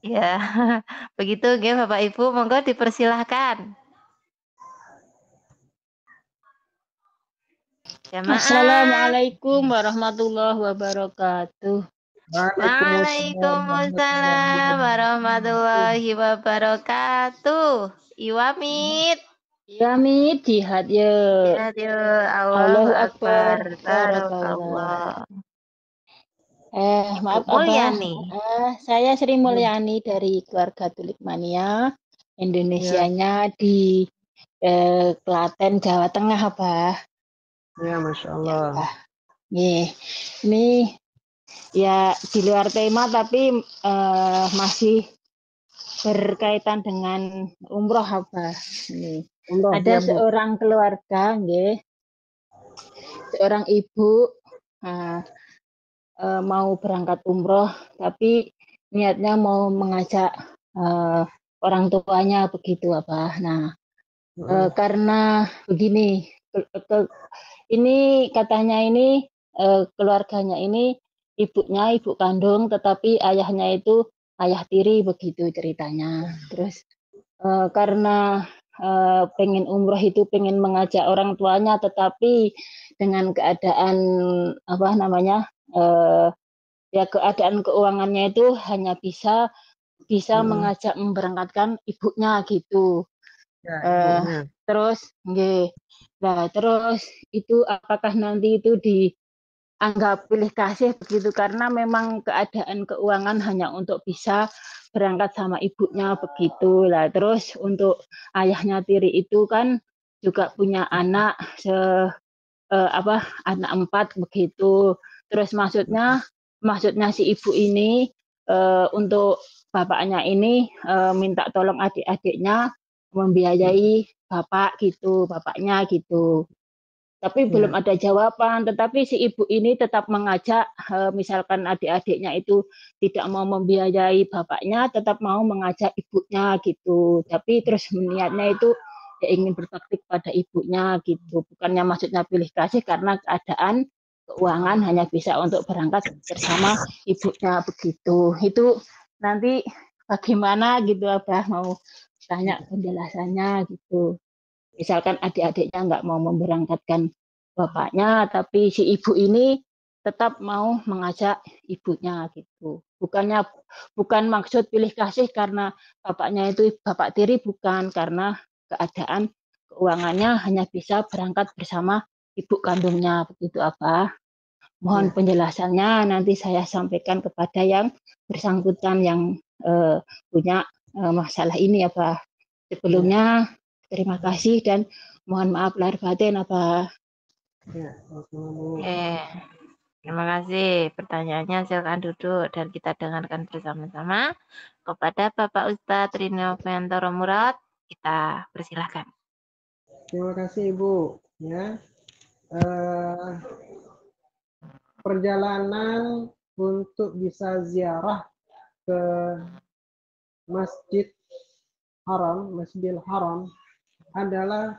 Ya, begitu ya Bapak Ibu, monggo dipersilahkan. Jamaah. Assalamualaikum warahmatullahi wabarakatuh. Waalaikumsalam warahmatullahi wabarakatuh. Iwamit. Ya mit jihad ya. Jihad ya. Allahu Akbar. Barakallah. Maaf Mulyani. saya Sri Mulyani dari keluarga Tulikmania, Indonesianya di Klaten, Jawa Tengah, Abah. Ya, Masya Allah. Ya, ini ya di luar tema tapi masih berkaitan dengan umroh, Abah. Ini ada seorang keluarga, seorang ibu mau berangkat umroh, tapi niatnya mau mengajak orang tuanya begitu, Abah. Nah, karena begini, ini katanya ini keluarganya ini ibunya ibu kandung, tetapi ayahnya itu ayah tiri begitu ceritanya. Terus karena pengen umroh itu pengen mengajak orang tuanya, tetapi dengan keadaan ya keadaan keuangannya itu hanya bisa mengajak memberangkatkan ibunya gitu. Ya, terus itu apakah nanti itu dianggap pilih kasih begitu, karena memang keadaan keuangan hanya untuk bisa berangkat sama ibunya begitu lah. Terus untuk ayahnya tiri itu kan juga punya anak anak 4 begitu. Terus maksudnya si ibu ini untuk bapaknya ini minta tolong adik-adiknya membiayai bapaknya gitu. Tapi belum ada jawaban, tetapi si ibu ini tetap mengajak, misalkan adik-adiknya itu tidak mau membiayai bapaknya, tetap mau mengajak ibunya gitu. Tapi terus niatnya itu ya ingin berbakti pada ibunya gitu. Bukannya maksudnya pilih kasih, karena keadaan keuangan hanya bisa untuk berangkat bersama ibunya begitu. Itu nanti bagaimana gitu, Abah, mau tanya penjelasannya gitu. Misalkan adik-adiknya nggak mau memberangkatkan bapaknya, tapi si ibu ini tetap mau mengajak ibunya gitu. Bukan maksud pilih kasih karena bapaknya itu bapak tiri, bukan, karena keadaan keuangannya hanya bisa berangkat bersama ibu kandungnya begitu, Abah. Mohon penjelasannya nanti saya sampaikan kepada yang bersangkutan yang punya masalah ini, Abah. Sebelumnya terima kasih dan mohon maaf lahir batin, Abah. Terima kasih. Pertanyaannya silakan duduk dan kita dengarkan bersama-sama. Kepada Bapak Ustadz Rinoviantoro Murad, kita persilahkan. Terima kasih Ibu. Ya, perjalanan untuk bisa ziarah ke Masjid Haram, Masjidil Haram adalah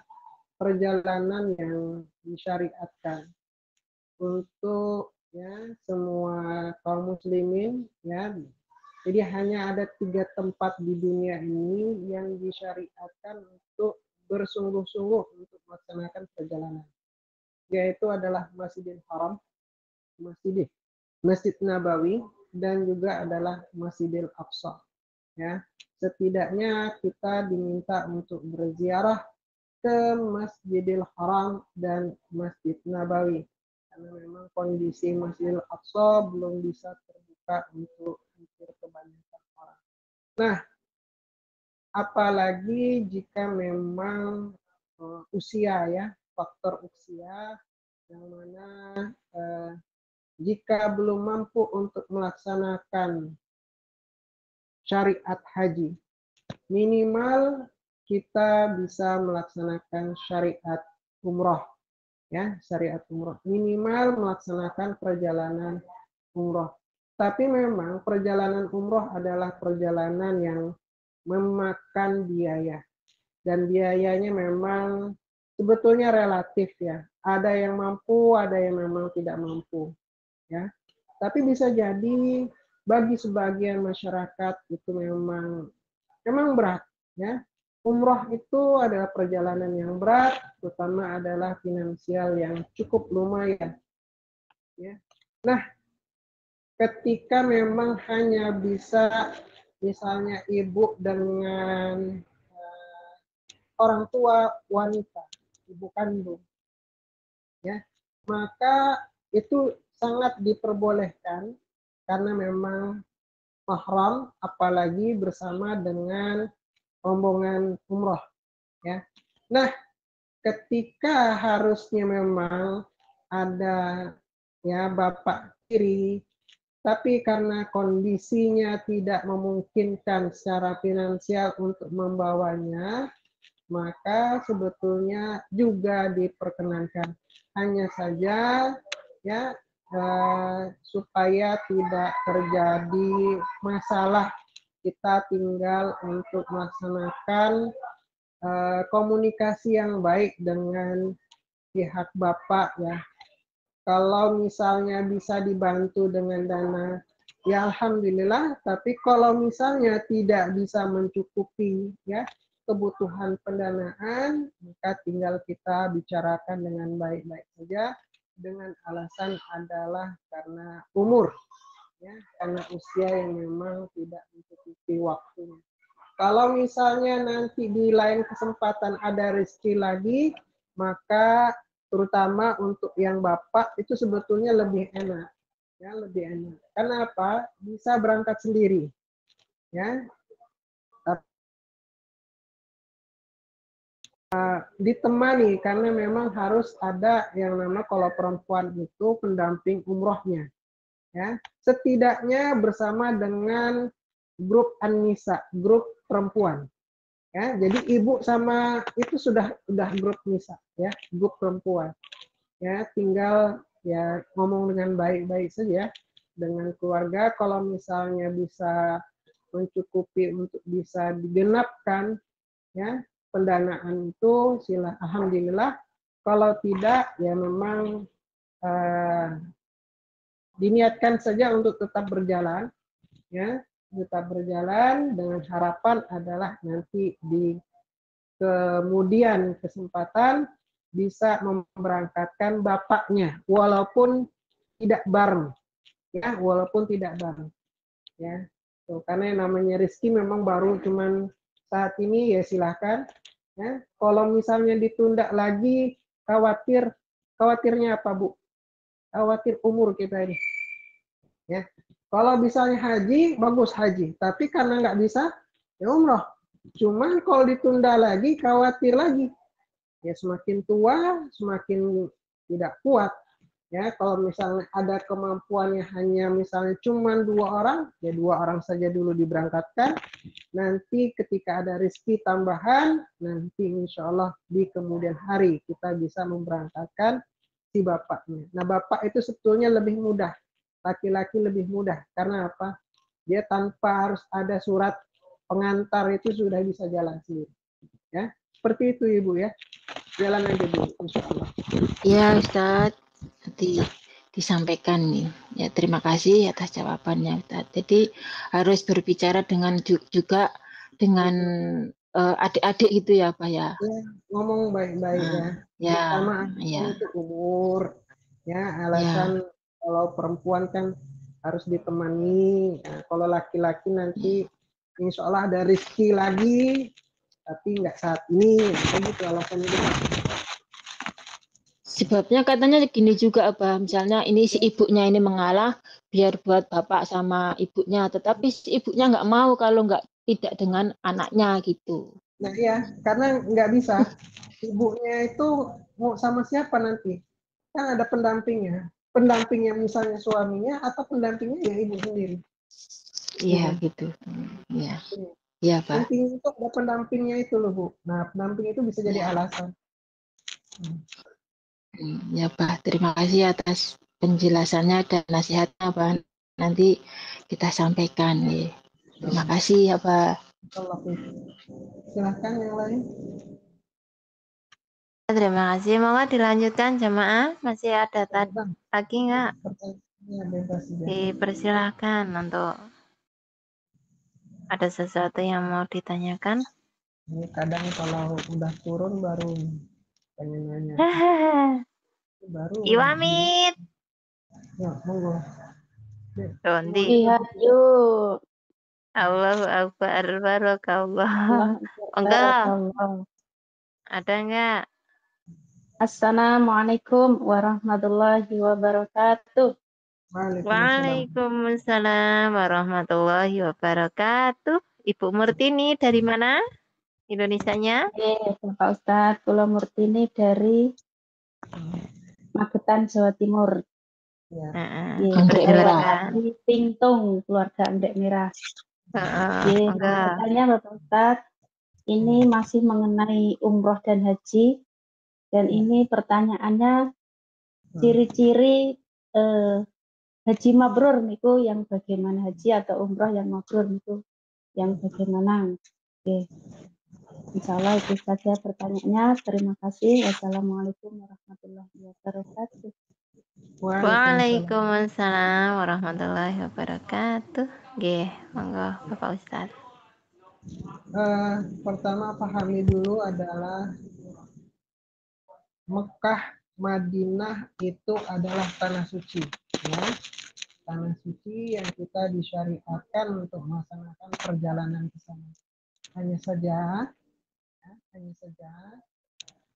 perjalanan yang disyariatkan untuk ya semua kaum muslimin ya. Jadi hanya ada 3 tempat di dunia ini yang disyariatkan untuk bersungguh-sungguh untuk melaksanakan perjalanan, yaitu adalah Masjidil Haram, Masjid Nabawi, dan juga adalah Masjidil Aqsa. Ya, setidaknya kita diminta untuk berziarah ke Masjidil Haram dan Masjid Nabawi karena memang kondisi Masjidil Aqsa belum bisa terbuka untuk hampir kebanyakan orang. Nah, apalagi jika memang usia ya, faktor usia yang mana jika belum mampu untuk melaksanakan syariat haji, minimal kita bisa melaksanakan syariat umroh, ya syariat umroh, minimal melaksanakan perjalanan umroh. Tapi memang perjalanan umroh adalah perjalanan yang memakan biaya, dan biayanya memang sebetulnya relatif ya. Ada yang mampu, ada yang memang tidak mampu, ya. Tapi bisa jadi bagi sebagian masyarakat itu memang berat, ya. Umroh itu adalah perjalanan yang berat, terutama adalah finansial yang cukup lumayan, ya. Nah, ketika memang hanya bisa misalnya ibu dengan orang tua wanita, ibu kandung, ya, maka itu sangat diperbolehkan karena memang mahram, apalagi bersama dengan rombongan umroh, ya. Nah, ketika harusnya memang ada ya bapak tiri, tapi karena kondisinya tidak memungkinkan secara finansial untuk membawanya, maka sebetulnya juga diperkenankan. Hanya saja ya supaya tidak terjadi masalah, kita tinggal untuk melaksanakan komunikasi yang baik dengan pihak bapak ya. Kalau misalnya bisa dibantu dengan dana, ya alhamdulillah. Tapi kalau misalnya tidak bisa mencukupi ya kebutuhan pendanaan, maka tinggal kita bicarakan dengan baik-baik saja dengan alasan adalah karena umur, ya, karena usia yang memang tidak mencukupi waktunya. Kalau misalnya nanti di lain kesempatan ada rezeki lagi, maka terutama untuk yang bapak itu sebetulnya lebih enak, ya lebih enak. Karena apa? Bisa berangkat sendiri, ya. Ditemani karena memang harus ada yang nama kalau perempuan itu pendamping umrohnya, ya. Setidaknya bersama dengan grup An-Nisa, grup perempuan. Ya, jadi ibu sama itu sudah grup nisa ya, grup perempuan. Ya, tinggal ya ngomong dengan baik-baik saja dengan keluarga, kalau misalnya bisa mencukupi untuk bisa digenapkan ya pendanaan itu alhamdulillah. Kalau tidak ya memang diniatkan saja untuk tetap berjalan ya. Tetap berjalan dengan harapan adalah nanti di kemudian kesempatan bisa memberangkatkan bapaknya walaupun tidak bareng ya, walaupun tidak bareng ya. Tuh, karena yang namanya rezeki memang baru cuman saat ini ya silahkan ya. Kalau misalnya ditunda lagi khawatirnya apa Bu? Khawatir umur kita ini ya. Kalau misalnya haji, bagus haji. Tapi karena nggak bisa, ya umroh. Cuman kalau ditunda lagi, khawatir lagi. Ya semakin tua, semakin tidak kuat. Ya, kalau misalnya ada kemampuannya hanya misalnya cuma 2 orang, ya 2 orang saja dulu diberangkatkan. Nanti ketika ada rezeki tambahan, nanti insya Allah di kemudian hari kita bisa memberangkatkan si bapaknya. Nah, bapak itu sebetulnya lebih mudah. Laki-laki lebih mudah. Karena apa? Dia tanpa harus ada surat pengantar itu sudah bisa jalan sendiri. Ya, seperti itu Ibu ya. Jalan aja dulu, insya Allah. Ya Ustadz, nanti disampaikan nih. Ya terima kasih atas jawabannya Ustadz. Jadi harus berbicara dengan juga dengan adik-adik gitu ya Pak ya. Ya, ngomong baik-baik ya. Ya, Pertama ya, itu umur. Ya, alasan kalau perempuan kan harus ditemani. Nah, kalau laki-laki nanti insya Allah ada rezeki lagi, tapi nggak saat ini. Kayak gitu alasannya gitu. Sebabnya katanya gini juga apa, misalnya ini si ibunya ini mengalah biar buat bapak sama ibunya, tetapi si ibunya nggak mau kalau nggak tidak dengan anaknya gitu. Nah iya, karena nggak bisa. Ibunya itu mau sama siapa nanti? Kan ada pendampingnya. Pendampingnya misalnya suaminya atau pendampingnya ya ibu sendiri. Iya gitu. Iya. Iya Pak. Intinya itu ada pendampingnya itu loh Bu. Nah pendamping itu bisa jadi Ya. alasan. Ya Pak, terima kasih atas penjelasannya dan nasihatnya Pak. Nanti kita sampaikan nih. Terima kasih ya Pak. Silahkan yang lain. Terima kasih. Monggo dilanjutkan jemaah. Masih ada lagi nggak? Ya, bebas ya. Dipersilahkan untuk ada sesuatu yang mau ditanyakan. Ini kadang kalau udah turun baru pengen nanya. Baru. Iwamit. Ya, monggo. Dondi. Lihat yuk. Allahu Akbar. Barakallah. Monggo. Barakallah. Ada nggak? Assalamualaikum warahmatullahi wabarakatuh. Waalaikumsalam warahmatullahi wabarakatuh. Ibu Murtini dari mana? Indonesianya? Bapak Ustadz, Kula Murtini dari Magetan, Jawa Timur. Ya. Anggrek merah. Dari Tingtung, keluarga Anggrek Merah. Monggo. Pertanyaan Bapak Ustadz, ini masih mengenai umroh dan haji. Dan ini pertanyaannya, ciri-ciri haji mabrur niku yang bagaimana, haji atau umroh yang mabrur niku yang bagaimana? Oke. Insya Allah itu saja pertanyaannya. Terima kasih. Wassalamualaikum warahmatullahi wabarakatuh. Waalaikumsalam warahmatullahi wabarakatuh. Nggih, monggo Bapak Ustaz. Pertama pahami dulu adalah Mekah, Madinah itu adalah tanah suci. Ya. Tanah suci yang kita disyariatkan untuk melaksanakan perjalanan ke sana. Hanya saja,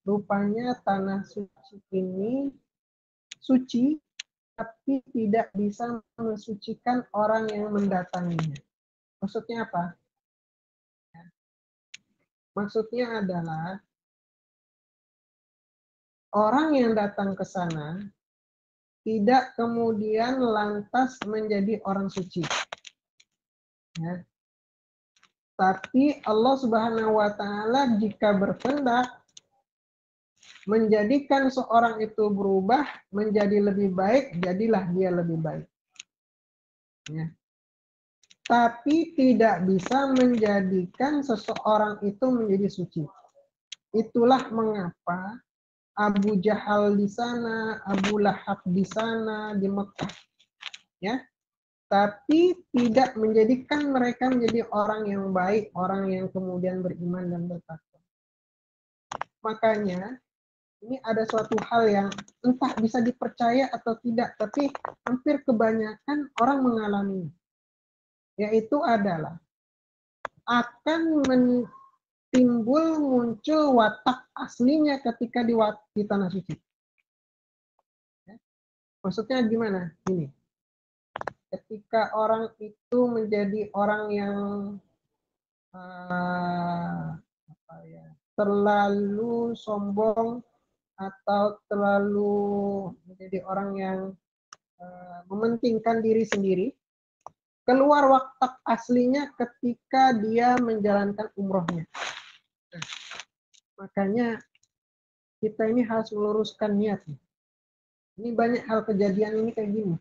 rupanya tanah suci ini suci, tapi tidak bisa mensucikan orang yang mendatanginya. Maksudnya apa? Maksudnya adalah orang yang datang ke sana tidak kemudian lantas menjadi orang suci. Ya. Tapi Allah Subhanahu wa Ta'ala jika berkehendak menjadikan seorang itu berubah menjadi lebih baik, jadilah dia lebih baik. Ya. Tapi tidak bisa menjadikan seseorang itu menjadi suci. Itulah mengapa Abu Jahal di sana, Abu Lahab di sana, di Mekah. Ya. Tapi tidak menjadikan mereka menjadi orang yang baik, orang yang kemudian beriman dan bertakwa. Makanya, ini ada suatu hal yang entah bisa dipercaya atau tidak, tapi hampir kebanyakan orang mengalaminya. Yaitu adalah akan timbul muncul watak aslinya ketika di tanah suci. Ya. Maksudnya gimana? Ini. Ketika orang itu menjadi orang yang terlalu sombong atau terlalu menjadi orang yang mementingkan diri sendiri, keluar waktu aslinya ketika dia menjalankan umrohnya. Nah, makanya kita ini harus meluruskan niat. Ini banyak hal kejadian ini kayak gini.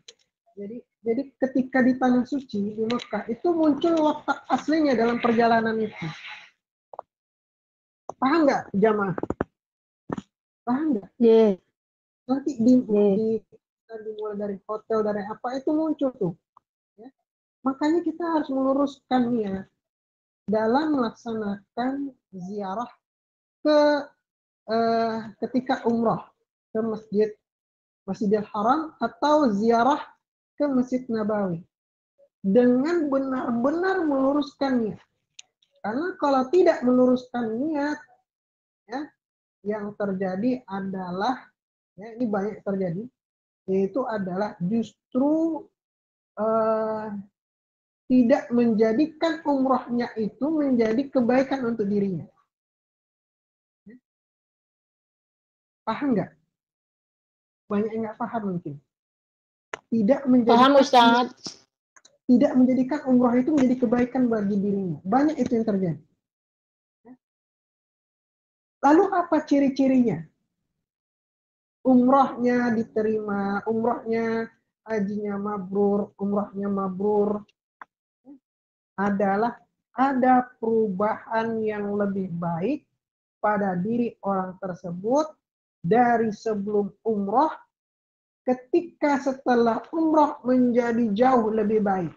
Jadi ketika di tanah suci di Mekah itu muncul waktu aslinya dalam perjalanan itu. Paham nggak jamaah? Paham nggak? Yes. Nanti dimulai dari hotel, dari apa itu muncul tuh. Ya. Makanya kita harus meluruskan niat dalam melaksanakan ziarah ke ketika umrah ke Masjidil Haram atau ziarah ke Masjid Nabawi dengan benar-benar meluruskan niat. Karena kalau tidak meluruskan niat, ya, yang terjadi adalah, ya, ini banyak terjadi, yaitu adalah justru tidak menjadikan umrohnya itu menjadi kebaikan untuk dirinya. Paham nggak? Banyak yang nggak paham mungkin. Paham Ustaz. Tidak menjadikan umroh itu menjadi kebaikan bagi dirinya. Banyak itu yang terjadi. Lalu apa ciri-cirinya? Umrohnya diterima, umrohnya hajinya mabrur, umrohnya mabrur, adalah ada perubahan yang lebih baik pada diri orang tersebut dari sebelum umroh ketika setelah umroh menjadi jauh lebih baik.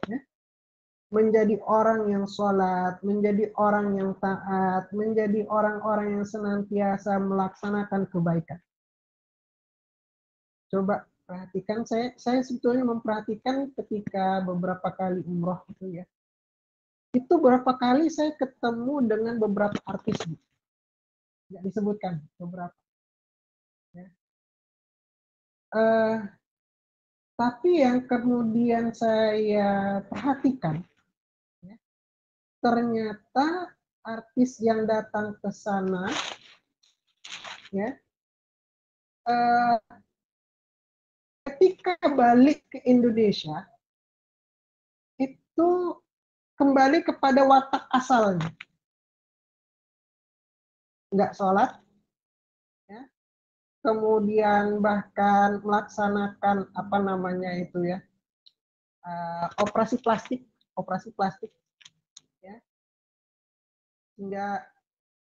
Ya. Menjadi orang yang sholat, menjadi orang yang taat, menjadi orang-orang yang senantiasa melaksanakan kebaikan. Coba perhatikan, saya sebetulnya memperhatikan ketika beberapa kali umroh itu ya. Itu beberapa kali saya ketemu dengan beberapa artis. Tidak disebutkan beberapa. Ya. Tapi yang kemudian saya perhatikan, ya, ternyata artis yang datang ke sana, ya, ketika balik ke Indonesia, itu kembali kepada watak asalnya. Nggak sholat, ya. Kemudian bahkan melaksanakan apa namanya itu ya, operasi plastik, ya. Hingga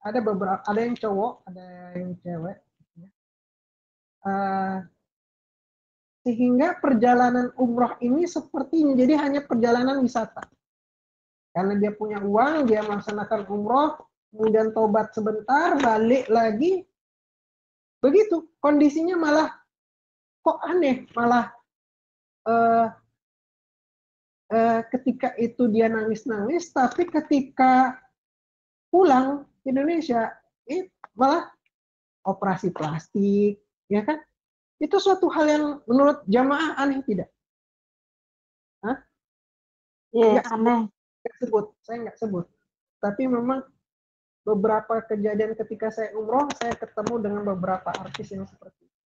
ada beberapa, ada yang cowok, ada yang cewek, ya. Sehingga perjalanan umroh ini seperti menjadi hanya perjalanan wisata. Karena dia punya uang, dia melaksanakan umroh, kemudian tobat sebentar, balik lagi. Begitu, kondisinya malah kok aneh, malah ketika itu dia nangis-nangis, tapi ketika pulang ke Indonesia, malah operasi plastik, ya kan? Itu suatu hal yang menurut jamaah aneh tidak? Hah? Ya, aneh. Saya nggak sebut. Tapi memang beberapa kejadian ketika saya umroh, saya ketemu dengan beberapa artis yang seperti itu.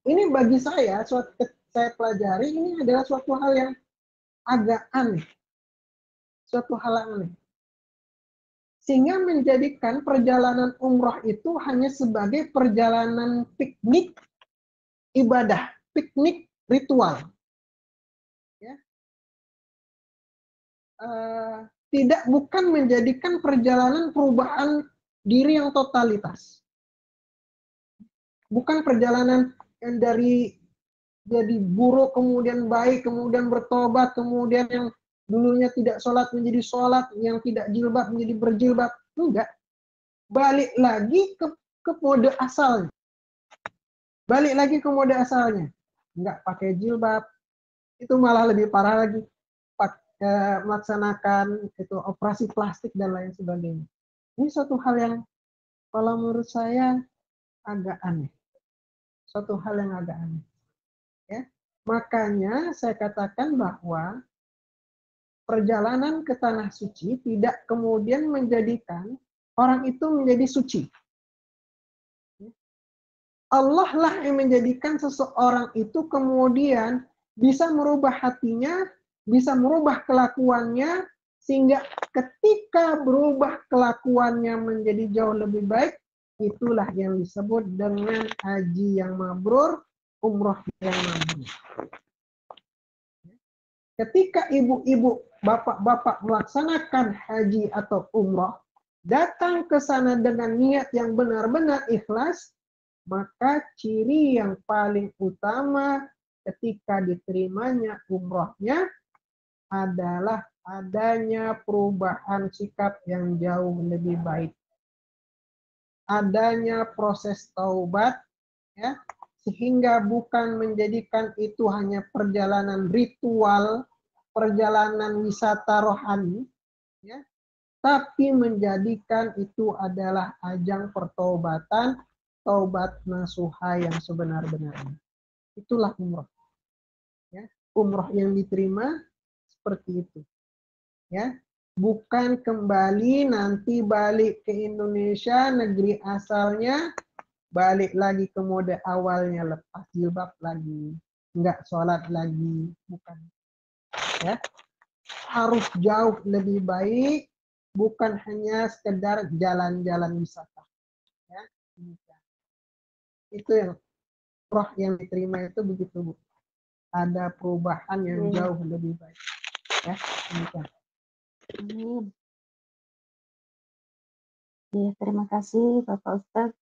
Ini bagi saya, saya pelajari, ini adalah suatu hal yang agak aneh. Suatu hal yang aneh. Sehingga menjadikan perjalanan umroh itu hanya sebagai perjalanan piknik ibadah, piknik ritual. Ya. Bukan menjadikan perjalanan perubahan diri yang totalitas. Bukan perjalanan yang dari jadi buruk, kemudian baik, kemudian bertobat, kemudian yang dulunya tidak sholat menjadi sholat, yang tidak jilbab menjadi berjilbab. Enggak. Balik lagi ke mode asalnya. Balik lagi ke mode asalnya. Enggak pakai jilbab. Itu malah lebih parah lagi. Melaksanakan itu operasi plastik dan lain sebagainya. Ini suatu hal yang kalau menurut saya agak aneh. Suatu hal yang agak aneh. Ya. Makanya saya katakan bahwa perjalanan ke tanah suci tidak kemudian menjadikan orang itu menjadi suci. Allah lah yang menjadikan seseorang itu kemudian bisa merubah hatinya, bisa merubah kelakuannya, sehingga ketika berubah kelakuannya menjadi jauh lebih baik, itulah yang disebut dengan haji yang mabrur, umroh yang mabrur. Ketika ibu-ibu, bapak-bapak melaksanakan haji atau umroh, datang ke sana dengan niat yang benar-benar ikhlas, maka ciri yang paling utama ketika diterimanya umrohnya adalah adanya perubahan sikap yang jauh lebih baik. Adanya proses taubat, ya, sehingga bukan menjadikan itu hanya perjalanan ritual, perjalanan wisata rohani, ya, tapi menjadikan itu adalah ajang pertaubatan, taubat nasuha yang sebenar-benarnya. Itulah umroh. Ya, umroh yang diterima seperti itu. Ya, bukan kembali nanti balik ke Indonesia, negeri asalnya, balik lagi ke mode awalnya, lepas jilbab lagi, nggak sholat lagi, bukan. Ya, harus jauh lebih baik, bukan hanya sekedar jalan-jalan wisata. Ya, itu yang roh yang diterima itu begitu, Bu. Ada perubahan yang jauh lebih baik. Ya, demikian. Ya, terima kasih Bapak Ustadz.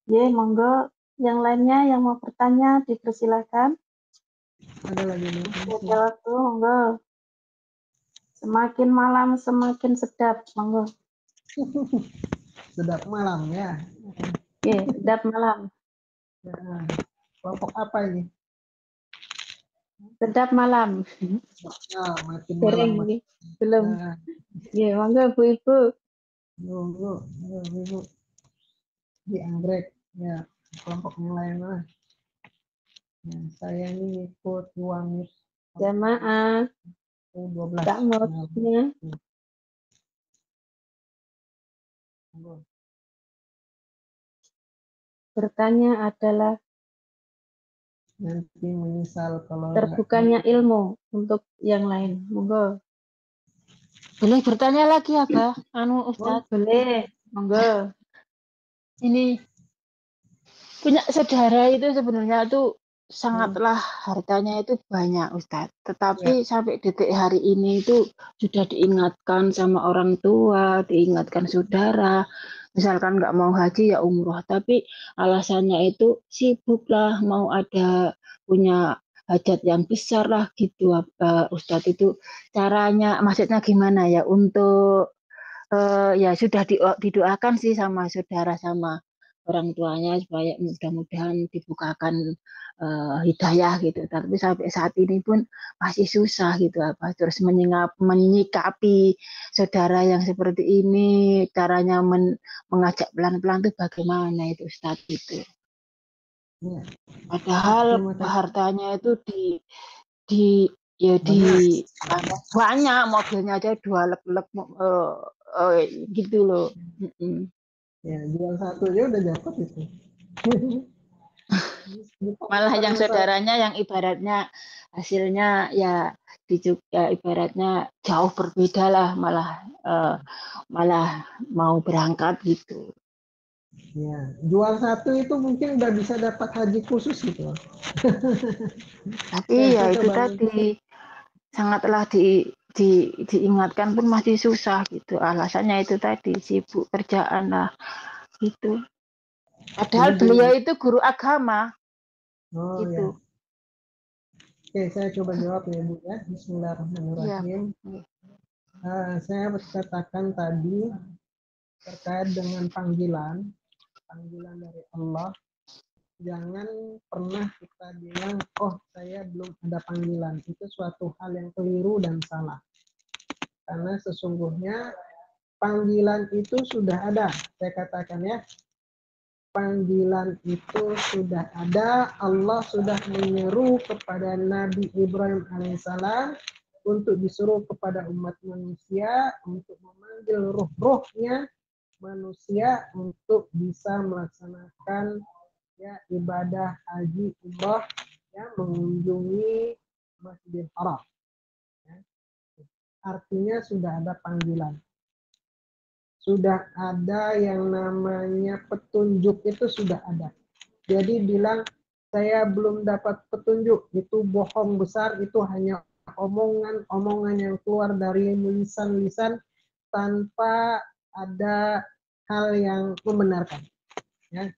Ya, monggo yang lainnya yang mau bertanya dipersilakan. Ada lagi nih. Ada waktu, monggo. Semakin malam semakin sedap, monggo. Sedap malam ya. Ya, sedap malam. Nah, kelompok apa ini? Sedap malam. Nah, makin Sering malam. ini. Belum. Nah, Ya, monggo Bu Ibu. Bu. Di anggrek. Ya, kelompok yang lain lah. Nah, saya ini ikut Wamis. Jamaah. 12. Tak maksudnya. Bertanya adalah Nanti menyesal kalau terbukanya ilmu untuk yang lain. Monggo. Boleh bertanya lagi apa? Ustadz. Boleh. Monggo. Ini punya saudara itu sebenarnya tuh sangatlah hartanya itu banyak Ustadz. Tetapi sampai detik hari ini itu sudah diingatkan sama orang tua, diingatkan saudara. Misalkan nggak mau haji ya umroh. Tapi alasannya itu sibuk lah, mau ada punya hajat yang besar lah gitu Ustadz itu. Caranya maksudnya gimana ya untuk ya sudah didoakan sih sama saudara sama orang tuanya supaya mudah-mudahan dibukakan hidayah gitu. Tapi sampai saat ini pun masih susah gitu apa terus menyikapi saudara yang seperti ini, caranya mengajak pelan-pelan itu bagaimana itu Ustadz gitu. Ya. Padahal hartanya itu di banyak mobilnya aja 2 lek-lek gitu loh. Ya, jual satu aja udah dapat itu. Malah yang saudaranya yang ibaratnya hasilnya ya ibaratnya jauh berbeda lah, malah mau berangkat gitu. Ya, jual satu itu mungkin udah bisa dapat haji khusus gitu. Tapi ya itu tadi sangatlah diingatkan pun masih susah gitu. Alasannya itu tadi sibuk kerjaan lah gitu. Padahal beliau itu guru agama. Oh gitu. Ya. Oke, saya coba jawab ya Bu ya. Bismillahirrahmanirrahim. Ya. Saya katakan tadi terkait dengan panggilan dari Allah. Jangan pernah kita bilang, oh saya belum ada panggilan. Itu suatu hal yang keliru dan salah. Karena sesungguhnya panggilan itu sudah ada. Saya katakan ya, panggilan itu sudah ada. Allah sudah menyeru kepada Nabi Ibrahim alaihissalam untuk disuruh kepada umat manusia untuk memanggil ruh-ruhnya manusia untuk bisa melaksanakan ya ibadah haji umrah ya mengunjungi Masjidil Haram. Ya. Artinya sudah ada panggilan. Sudah ada yang namanya petunjuk itu sudah ada. Jadi bilang saya belum dapat petunjuk itu bohong besar, itu hanya omongan-omongan yang keluar dari lisan-lisan tanpa ada hal yang membenarkan. Ya,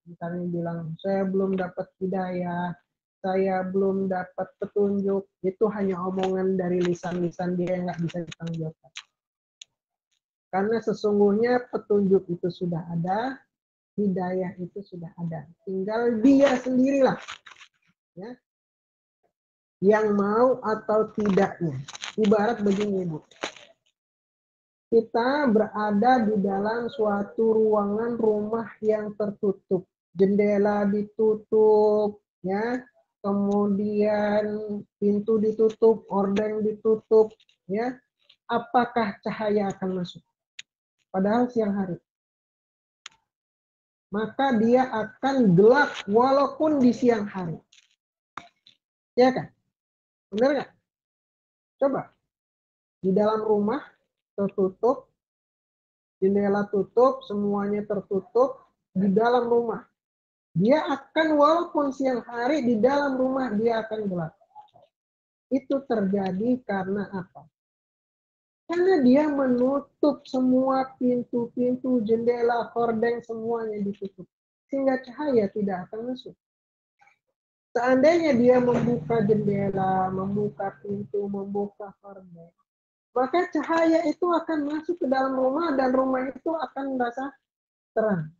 misalnya bilang saya belum dapat hidayah, saya belum dapat petunjuk, itu hanya omongan dari lisan-lisan dia yang nggak bisa ditanggungjawabkan. Karena sesungguhnya petunjuk itu sudah ada, hidayah itu sudah ada. Tinggal dia sendirilah ya, yang mau atau tidaknya. Ibarat begini, Bu. Kita berada di dalam suatu ruangan rumah yang tertutup. Jendela ditutup, ya. Kemudian pintu ditutup, ordeng ditutup, ya. Apakah cahaya akan masuk? Padahal siang hari. Maka dia akan gelap walaupun di siang hari. Ya kan? Benar nggak? Coba. Di dalam rumah tertutup, jendela tutup, semuanya tertutup, di dalam rumah. Dia akan walaupun siang hari, di dalam rumah dia akan gelap. Itu terjadi karena apa? Karena dia menutup semua pintu-pintu, jendela, hordeng, semuanya ditutup. Sehingga cahaya tidak akan masuk. Seandainya dia membuka jendela, membuka pintu, membuka hordeng, maka cahaya itu akan masuk ke dalam rumah dan rumah itu akan merasa terang.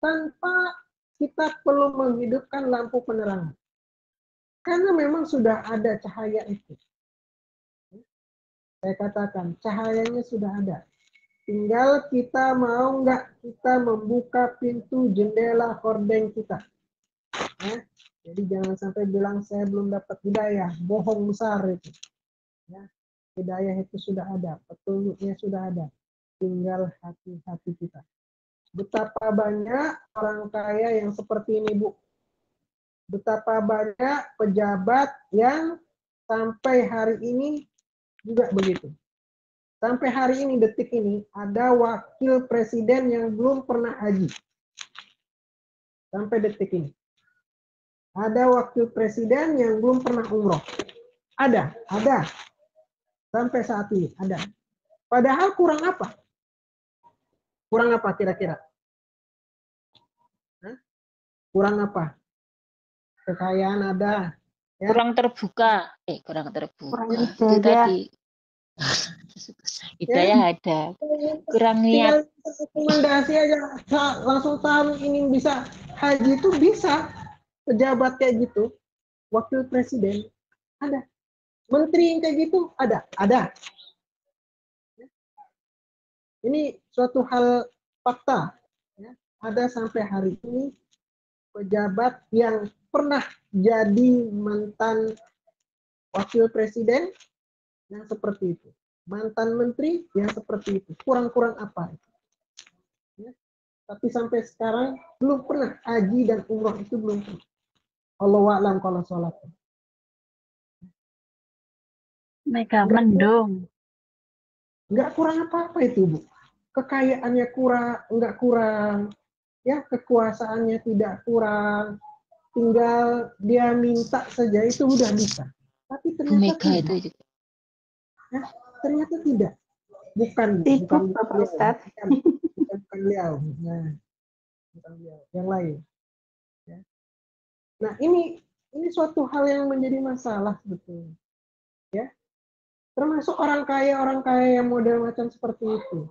Tanpa kita perlu menghidupkan lampu penerangan. Karena memang sudah ada cahaya itu. Saya katakan, cahayanya sudah ada. Tinggal kita mau nggak kita membuka pintu, jendela, hordeng kita. Ya. Jadi jangan sampai bilang saya belum dapat hidayah. Bohong besar itu. Ya. Hidayah itu sudah ada. Petunjuknya sudah ada. Tinggal hati-hati kita. Betapa banyak orang kaya yang seperti ini, Bu. Betapa banyak pejabat yang sampai hari ini juga begitu. Sampai hari ini, detik ini, ada wakil presiden yang belum pernah haji. Sampai detik ini. Ada wakil presiden yang belum pernah umroh. Ada. Sampai saat ini, ada. Padahal kurang apa? Kurang apa kira-kira? Kurang apa? Kekayaan ada. Ya. Kurang terbuka. Kurang terbuka. Kurang Itu hidayah. tadi. Hidayah ada. Kurang niat. Tinggal rekomendasi aja langsung tahu ini bisa haji itu bisa. Pejabat kayak gitu, wakil presiden ada, menteri yang kayak gitu ada. Ini suatu hal fakta. Ya. Ada sampai hari ini pejabat yang pernah jadi mantan wakil presiden yang seperti itu. Mantan menteri yang seperti itu. Kurang-kurang apa itu? Ya. Tapi sampai sekarang belum pernah haji dan umroh itu belum pernah. Allahu a'lam kalau sholat. Mega mendung. Nggak kurang apa-apa itu, Bu. Kekayaannya nggak kurang. Ya, kekuasaannya tidak kurang. Tinggal dia minta saja itu udah bisa. Tapi ternyata Mega tidak. itu juga. Ya, ternyata tidak. Bukan Bapak Ustadz. bukan beliau. Nah, bukan beliau. Yang lain. Ya. Nah, ini suatu hal yang menjadi masalah sebetulnya. Ya. Termasuk orang kaya yang model macam seperti itu.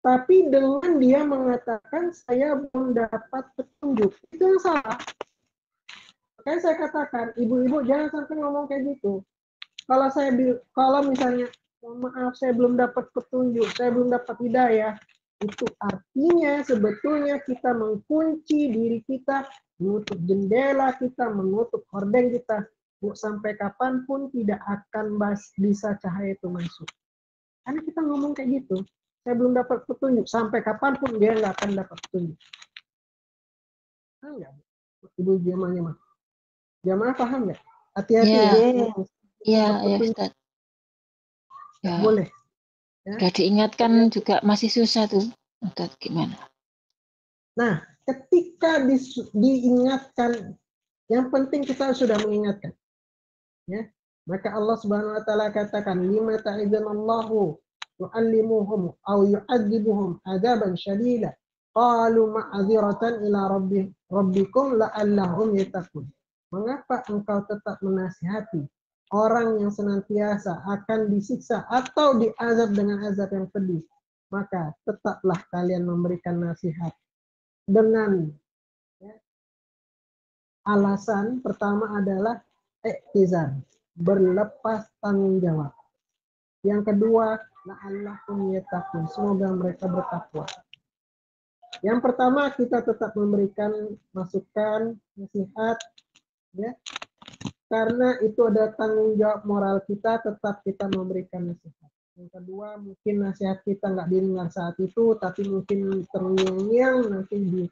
Tapi dengan dia mengatakan saya belum dapat petunjuk, itu yang salah. Makanya saya katakan, ibu-ibu jangan sampai ngomong kayak gitu. Kalau misalnya, mohon maaf saya belum dapat petunjuk, saya belum dapat hidayah, itu artinya sebetulnya kita mengunci diri kita, menutup jendela kita, menutup hordeng kita, sampai kapanpun tidak akan bisa cahaya itu masuk. Karena kita ngomong kayak gitu. saya belum dapat petunjuk. Sampai kapanpun dia nggak akan dapat petunjuk. Paham nggak? Ibu jamaahnya mah. Jamaah paham nggak? Hati-hati Iya. ya. Iya, Dapat ya petunjuk. Ustaz. Nggak Ya, boleh. Ya. udah diingatkan juga masih susah tuh. Ustaz, gimana? Nah, ketika diingatkan, yang penting kita sudah mengingatkan. Ya. Maka Allah Subhanahu wa taala katakan, "Lima ta'idhanallahu yu'allimuhum aw yu'adzibuhum adaban syadida." Qalu ma'dziratan ila rabbikum la'allahum yattaqun. Mengapa engkau tetap menasihati orang yang senantiasa akan disiksa atau diazab dengan azab yang pedih? Maka tetaplah kalian memberikan nasihat dengan alasan pertama adalah iktizar, berlepas tanggung jawab. Yang kedua, la'allahum yattaqun, semoga mereka bertakwa. Yang pertama, kita tetap memberikan masukan, nasihat, ya, karena itu ada tanggung jawab moral kita, tetap kita memberikan nasihat. Yang kedua, mungkin nasihat kita nggak didengar saat itu, tapi mungkin terngiang-ngiang nanti di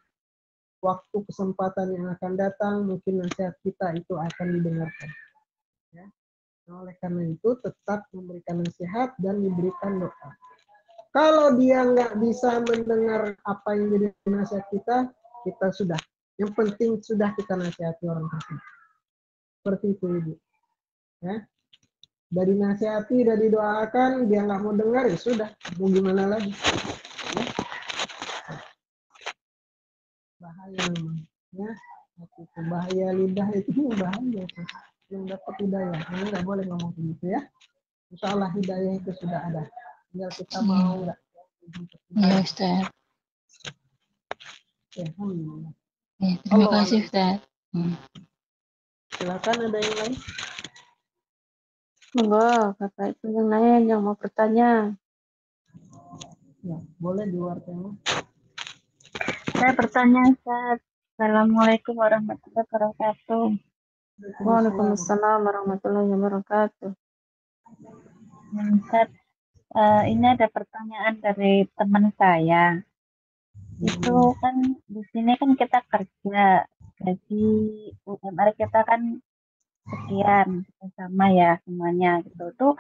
waktu kesempatan yang akan datang, mungkin nasihat kita itu akan didengarkan. Ya. Nah, oleh karena itu, tetap memberikan nasihat dan diberikan doa. Kalau dia nggak bisa mendengar apa yang jadi nasihat kita sudah. Yang penting sudah kita nasihati orang tersebut. Seperti itu, Ibu. Ya. Dari nasihati, dari doakan, dia nggak mau dengar, ya sudah. Mau gimana lagi? Ya. Bahaya memang. Ya. Bahaya lidah itu bahaya. Yang dapat hidayah. Ini nggak boleh ngomong begitu ya. Insya Allah hidayah itu sudah ada. Tinggal kita mau nggak. Ya Ustaz. Ya, alhamdulillah. Ya, terima kasih Ustaz. Silakan, ada yang lain? Monggo, Bapak Ibu yang lain yang mau bertanya. Ya, boleh di luar tema. Saya bertanya, Ustaz. Assalamualaikum warahmatullahi wabarakatuh. Waalaikumsalam warahmatullahi wabarakatuh. Ustaz, ini ada pertanyaan dari teman saya. Itu kan di sini kan kita kerja, gaji UMR kita kan sekian, sama ya semuanya gitu.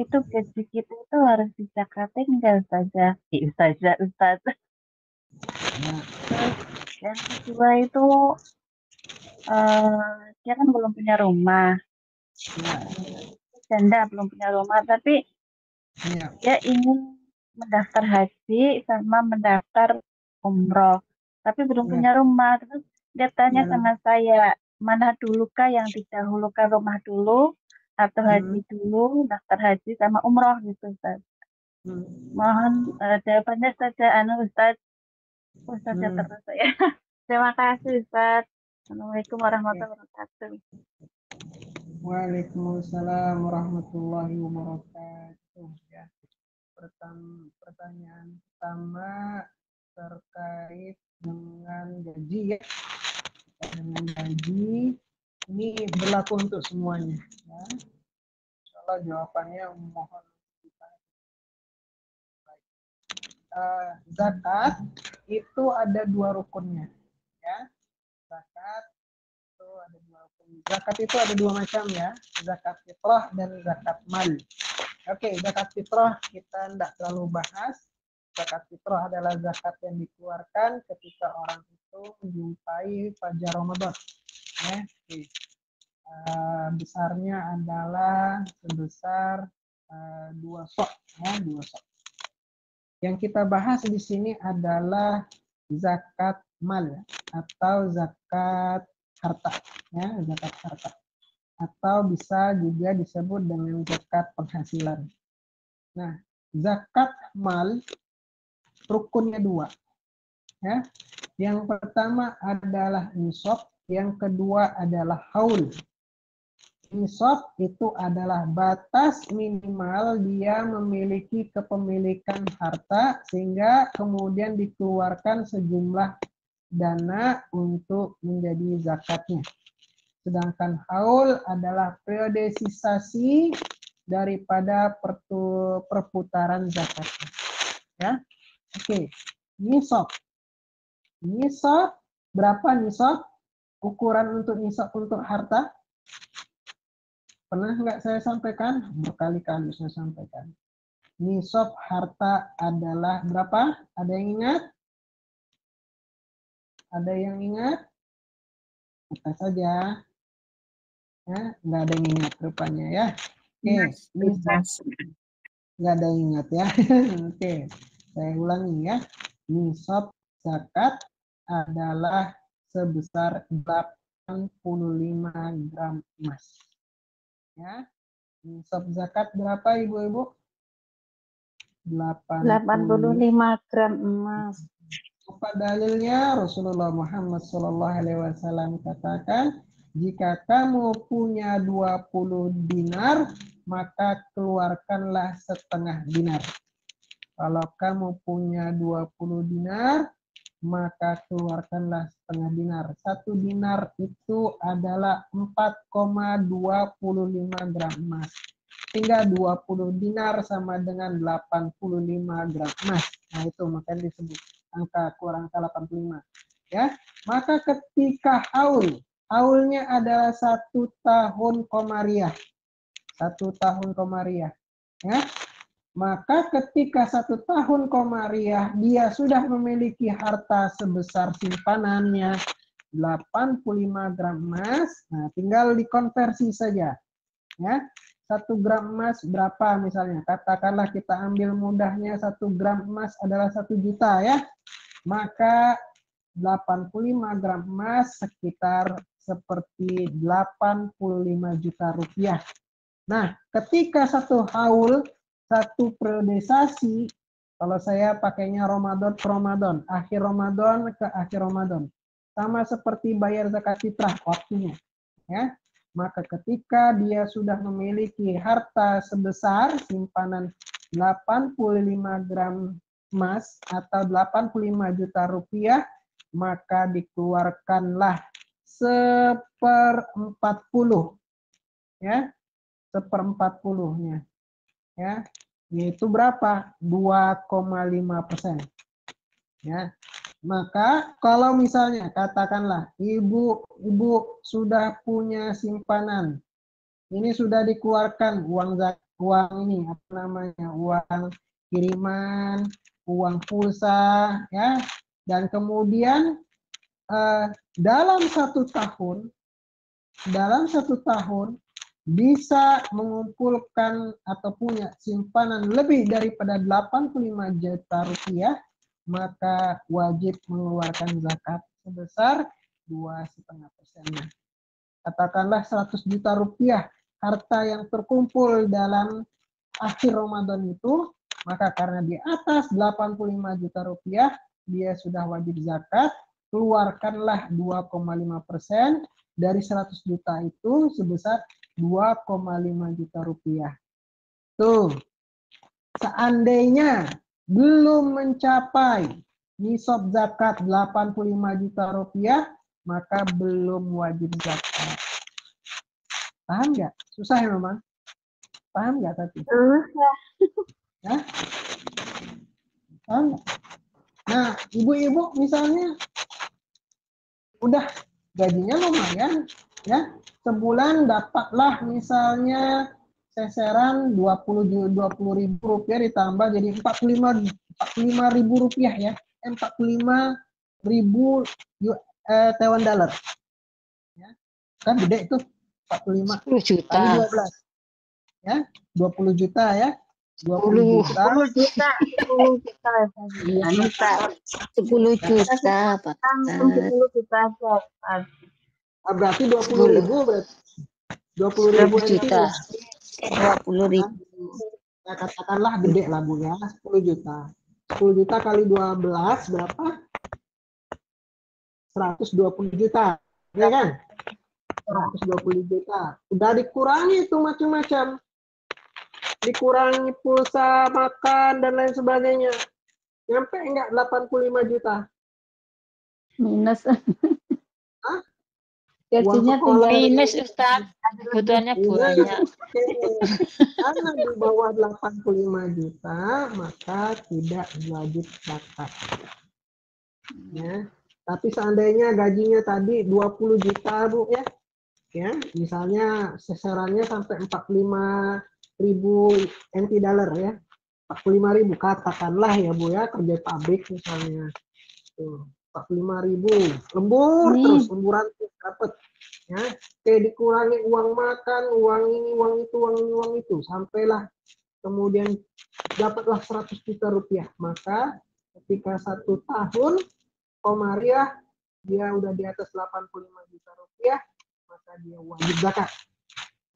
Itu gaji kita itu harus dizakatin enggak saja? Ustaz. Yang kedua itu dia kan belum punya rumah. Janda belum punya rumah, tapi dia ingin mendaftar haji sama mendaftar umroh, tapi belum punya rumah. Terus dia tanya sama saya, mana dulu kah yang didahulukan, rumah dulu atau haji dulu, daftar haji sama umroh gitu, Ustaz. Mohon jawabannya saja, Ustaz. Ustaznya terus ya. Terima kasih, Ustaz. Assalamualaikum warahmatullahi wabarakatuh. Waalaikumsalam warahmatullahi wabarakatuh. Ya. Pertanyaan pertama terkait dengan gaji ya. Dengan gaji ini berlaku untuk semuanya. Ya. Insyaallah jawabannya mohon zakat itu ada dua rukunnya. Ya. Zakat itu ada dua rukun. Zakat itu ada dua macam ya. Zakat fitrah dan zakat mal. Oke, zakat fitrah kita tidak terlalu bahas. Zakat fitrah adalah zakat yang dikeluarkan ketika orang itu menjumpai fajar Ramadan. Ya, besarnya adalah sebesar 2 sok, ya, 2 sok. Yang kita bahas di sini adalah zakat mal atau zakat harta, ya, zakat harta. Atau bisa juga disebut dengan zakat penghasilan. Nah, zakat mal rukunnya 2. Ya. Yang pertama adalah nisab, yang kedua adalah haul. Nisab itu adalah batas minimal dia memiliki kepemilikan harta sehingga kemudian dikeluarkan sejumlah dana untuk menjadi zakatnya. Sedangkan haul adalah periodisasi daripada perputaran zakatnya. Ya, oke. Nisab. Nisab berapa nisab? Ukuran untuk nisab untuk harta? Pernah nggak saya sampaikan? Berkali-kali saya sampaikan. Nisab harta adalah berapa? Ada yang ingat? Ada yang ingat? Kita saja. Ya, nggak ada yang ingat rupanya ya. Oke, nisab nggak ada yang ingat ya. Oke, saya ulangi ya. Nisab zakat adalah sebesar 85 gram emas. Ya, nisab zakat berapa ibu-ibu? 85 gram emas. Apa dalilnya? Rasulullah Muhammad SAW katakan, jika kamu punya 20 dinar, maka keluarkanlah setengah dinar. Kalau kamu punya 20 dinar, maka keluarkanlah setengah dinar. 1 dinar itu adalah 4,25 gram emas. Hingga 20 dinar sama dengan 85 gram emas. Nah itu makanya disebut angka kurang angka 85. Ya, maka ketika haulnya adalah 1 tahun komariah. 1 tahun komariah. Ya, maka ketika 1 tahun komariah dia sudah memiliki harta sebesar simpanannya 85 gram emas. Nah, tinggal dikonversi saja. Ya, 1 gram emas berapa misalnya? Katakanlah kita ambil mudahnya 1 gram emas adalah 1 juta ya. Maka 85 gram emas sekitar seperti 85 juta rupiah. Nah, ketika 1 haul, 1 periodisasi, kalau saya pakainya Ramadan ke Ramadan, akhir Ramadan ke akhir Ramadan. Sama seperti bayar zakat fitrah waktunya. Ya. Maka ketika dia sudah memiliki harta sebesar simpanan 85 gram emas atau 85 juta rupiah, maka dikeluarkanlah 1/40. Ya. 1/40-nya. Ya, yaitu berapa? 2,5%. Ya. Maka kalau misalnya katakanlah ibu sudah punya simpanan. Ini sudah dikeluarkan uang ini apa namanya? Uang kiriman, uang pulsa ya. Dan kemudian dalam 1 tahun bisa mengumpulkan atau punya simpanan lebih daripada 85 juta rupiah, maka wajib mengeluarkan zakat sebesar 2,5%. Katakanlah 100 juta rupiah harta yang terkumpul dalam akhir Ramadan itu, maka karena di atas 85 juta rupiah, dia sudah wajib zakat, keluarkanlah 2,5% dari 100 juta itu sebesar 2,5 juta rupiah. Tuh, seandainya belum mencapai nisab zakat 85 juta rupiah, maka belum wajib zakat. Paham nggak? Susah ya memang? Paham nggak tadi? Ya? Paham nggak? Nah, ibu-ibu misalnya udah gajinya lumayan, ya. Sebulan dapatlah misalnya seseran 20 ribu rupiah ditambah jadi 45 ribu rupiah ya, 45 ribu Taiwan dollar. Ya. Kan gede itu 45 10 juta. kali 12. Ya, 20 juta ya. 20 juta. 10 juta. 10 juta. Iya, Juta. 10 juta, Pak. 10 juta. Berarti 20 ribu berarti 20 ribu juta. 20 ribu. Ya, katakanlah gede lah Bu ya, 10 juta. 10 juta kali 12 berapa? 120 juta. Ya kan? 120 juta. Udah dikurangi itu macam-macam. Dikurangi pulsa, makan, dan lain sebagainya. Nyampe enggak 85 juta? Minus. Hah? Gajinya sekolah tinggal minus Ustaz, kebutuhannya banyak. Karena di bawah 85 juta maka tidak wajib zakat. Ya. Tapi seandainya gajinya tadi 20 juta Bu ya, misalnya sasarannya sampai 45.000 NT dollar ya, 45.000 katakanlah ya Bu ya, kerja pabrik misalnya, tuh 45.000 lembur terus lemburan dapat ya, dikurangi uang makan, uang ini, uang itu, uang ini, uang itu, sampailah kemudian dapatlah 100 juta rupiah. Maka ketika 1 tahun komariah dia udah di atas 85 juta rupiah, maka dia wajib zakat.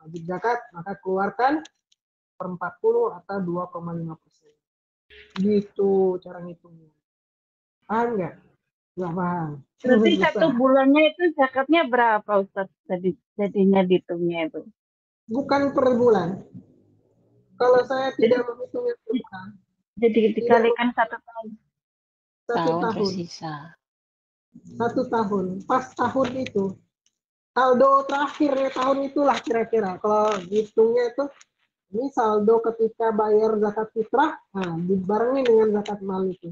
Wajib zakat, maka keluarkan per 40 atau 2,5%. Gitu cara ngitungnya. Paham nggak? Nggak paham. Berarti satu bulannya itu zakatnya berapa Ustaz tadi jadinya dihitungnya itu? Bukan per bulan. Kalau saya tidak menghitungnya per bulan. Jadi dikalikan 1 tahun. 1 tahun. Tersisa. 1 tahun. Pas tahun itu. Saldo terakhirnya tahun itulah kira-kira. Kalau hitungnya itu, ini saldo ketika bayar zakat fitrah, nah dibarengi dengan zakat mal itu.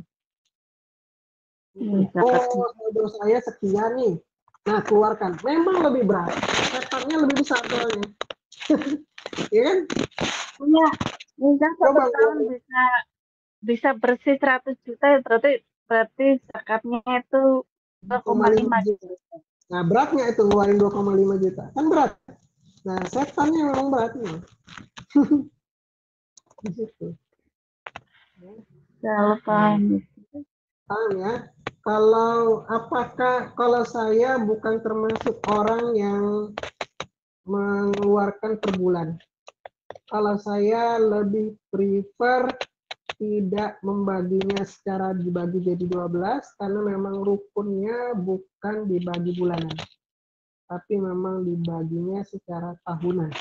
Oh, saldo saya sekian nih. Nah, keluarkan. Memang lebih berat. Setannya lebih besar soalnya. Iya kan? Iya. Misal 1 Coba tahun bisa bersih 100 juta ya berarti zakatnya itu 2,5 juta. Nah, beratnya itu ngeluarin 2,5 juta. Kan berat. Nah, setannya memang berat nih. Di situ. Kalau paham. Paham ya? Kalau saya bukan termasuk orang yang mengeluarkan per bulan. Kalau saya lebih prefer tidak membaginya secara dibagi jadi 12 karena memang rukunnya bukan dibagi bulanan. Tapi memang dibaginya secara tahunan,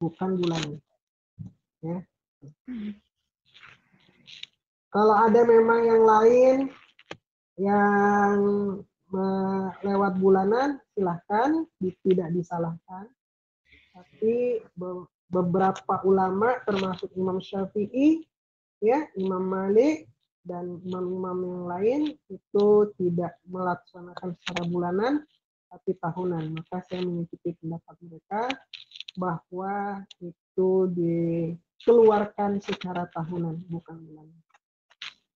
bukan bulanan. Ya. Kalau ada memang yang lain yang lewat bulanan, silahkan, tidak disalahkan. Tapi beberapa ulama termasuk Imam Syafi'i, ya, Imam Malik dan imam-imam yang lain itu tidak melaksanakan secara bulanan tapi tahunan. Maka saya mengikuti pendapat mereka bahwa itu dikeluarkan secara tahunan bukan bulanan.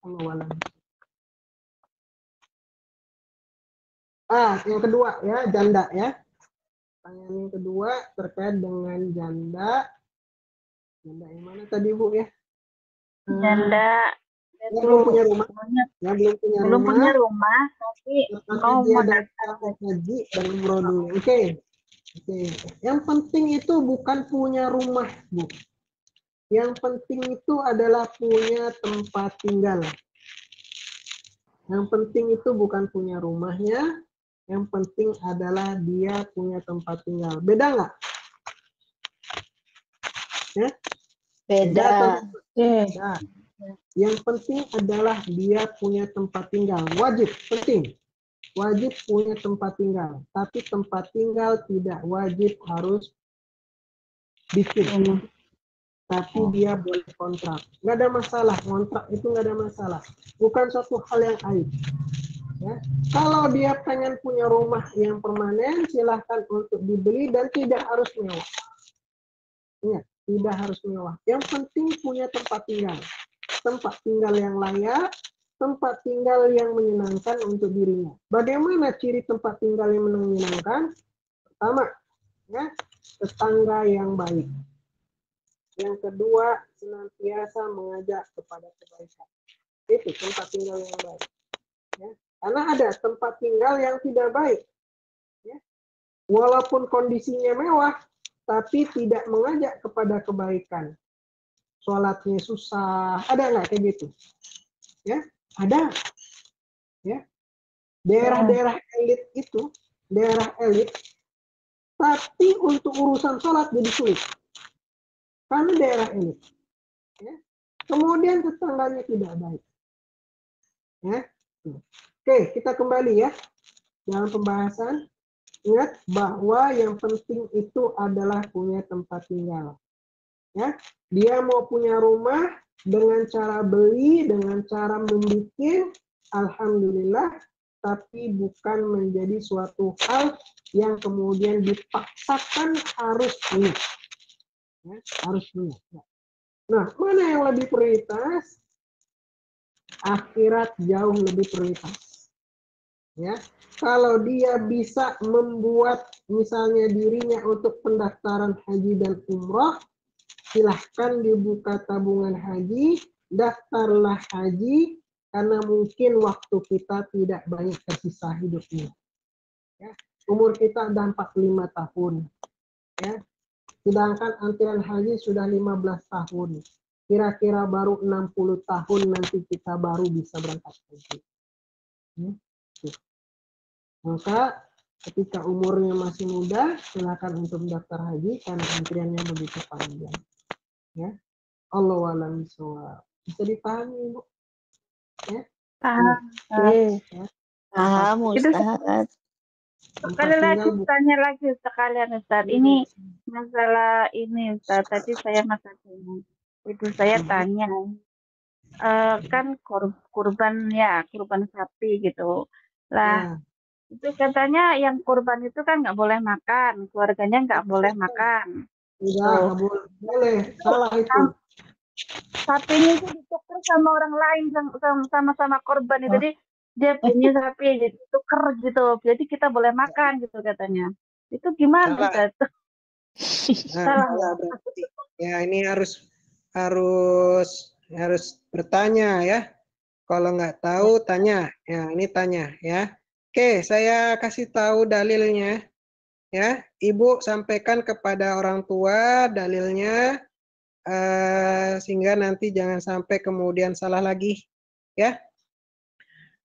Pengeluaran. Yang kedua ya, janda ya. Pertanyaan yang kedua terkait dengan janda. Janda yang mana tadi Bu ya? Janda yang belum punya rumah. Belum punya rumah, tapi mau mendaftar haji dan umroh dulu. Oke. Yang penting itu bukan punya rumah, Bu. Yang penting itu adalah punya tempat tinggal. Yang penting itu bukan punya rumahnya, yang penting adalah dia punya tempat tinggal. Beda nggak? Ya? Beda. Beda. Yang penting adalah dia punya tempat tinggal. Wajib, penting. Wajib punya tempat tinggal. Tapi tempat tinggal tidak wajib harus bikin. Tapi dia boleh kontrak. Nggak ada masalah. Kontrak itu nggak ada masalah. Bukan suatu hal yang aib. Ya. Kalau dia pengen punya rumah yang permanen, silahkan untuk dibeli dan tidak harus mewah. Ingat, tidak harus mewah. Yang penting punya tempat tinggal. Tempat tinggal yang layak, tempat tinggal yang menyenangkan untuk dirinya. Bagaimana ciri tempat tinggal yang menyenangkan? Pertama, ya, tetangga yang baik. Yang kedua, senantiasa mengajak kepada kebaikan. Itu tempat tinggal yang baik. Ya. Karena ada tempat tinggal yang tidak baik. Ya. Walaupun kondisinya mewah, tapi tidak mengajak kepada kebaikan. Sholatnya susah, ada nggak kayak gitu? Ya, ada. Ya, daerah-daerah elit itu, daerah elit, tapi untuk urusan sholat jadi sulit. Karena daerah elit. Ya. Kemudian tetangganya tidak baik. Ya. Oke, kita kembali ya dalam pembahasan. Ingat bahwa yang penting itu adalah punya tempat tinggal. Ya, dia mau punya rumah dengan cara beli, dengan cara membuat, alhamdulillah, tapi bukan menjadi suatu hal yang kemudian dipaksakan harus punya. Ya, harus punya. Nah, mana yang lebih prioritas? Akhirat jauh lebih prioritas. Ya, kalau dia bisa membuat misalnya dirinya untuk pendaftaran haji dan umroh, silahkan dibuka tabungan haji, daftarlah haji, karena mungkin waktu kita tidak banyak tersisa hidupnya. Ya, umur kita ada 45 tahun. Ya, sedangkan antrian haji sudah 15 tahun. Kira-kira baru 60 tahun nanti kita baru bisa berangkat haji. Maka ketika umurnya masih muda, silakan untuk mendaftar haji karena antriannya begitu panjang. Ya, Allahu a'lam bishawab. Bisa dipahami, Bu? Ya. Paham. Oke. Ya. Paham, Itu Ustaz. sekali lagi tanya lagi sekalian Ustaz. Ini masalah ini Ustaz. Tadi saya ibu saya tanya, kan kurban ya, kurban sapi gitu. Lah, itu katanya yang kurban itu kan nggak boleh makan, keluarganya nggak boleh makan. Iya, nggak boleh. Salah itu. Sapinya itu ditukar sama orang lain, sama korban itu. Jadi dia punya sapi, jadi tuker gitu. Jadi kita boleh makan gitu katanya. Itu gimana Ustaz? Salah berarti. Ya, ini harus bertanya ya. Kalau nggak tahu tanya. Ya, ini tanya ya. Oke, saya kasih tahu dalilnya. Ya, Ibu sampaikan kepada orang tua dalilnya sehingga nanti jangan sampai kemudian salah lagi. Ya.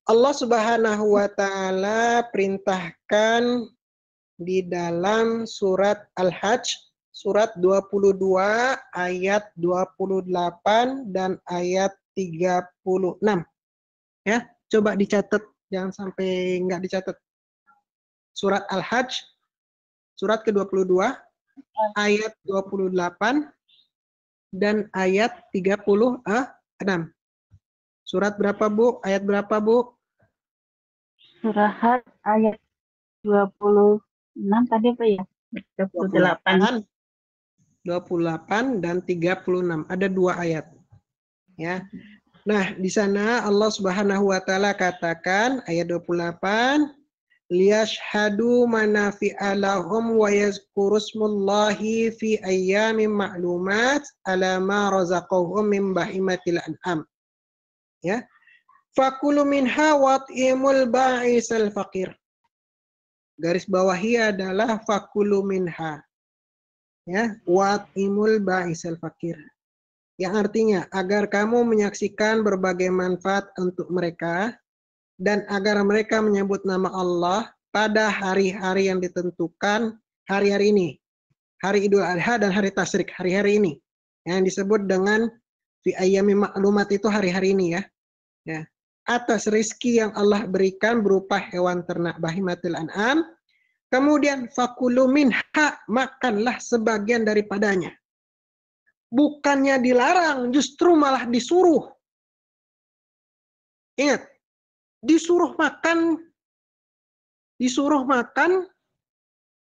Allah Subhanahu wa taala perintahkan di dalam surat Al-Hajj surat 22 ayat 28 dan ayat 36. Ya, coba dicatat, jangan sampai nggak dicatat. Surat Al-Hajj surat ke-22 ayat 28 dan ayat 36. Surat berapa, Bu? Ayat berapa, Bu? Surat ayat 26 tadi apa ya? 28 dan 36. Ada 2 ayat. Ya. Nah, di sana Allah Subhanahu wa taala katakan ayat 28, liyashhadu manafi'a lahum wa yazkurusmullahi fi ayyamin ma'lumat ala ma razaqahum min bahimatil an'am. Ya. Fakulu minha wat'imul ba'isal faqir. Garis bawahi adalah fakulu minha. Ya, wat'imul ba'isal faqir. Yang artinya agar kamu menyaksikan berbagai manfaat untuk mereka dan agar mereka menyebut nama Allah pada hari-hari yang ditentukan, hari-hari ini. Hari Idul Adha dan hari Tasyrik, hari-hari ini. Yang disebut dengan fi ayyami ma'lumat itu hari-hari ini ya. Ya. Atas rizki yang Allah berikan berupa hewan ternak bahimatul an'am. Kemudian fakulu minha, makanlah sebagian daripadanya. Bukannya dilarang, justru malah disuruh. Ingat, disuruh makan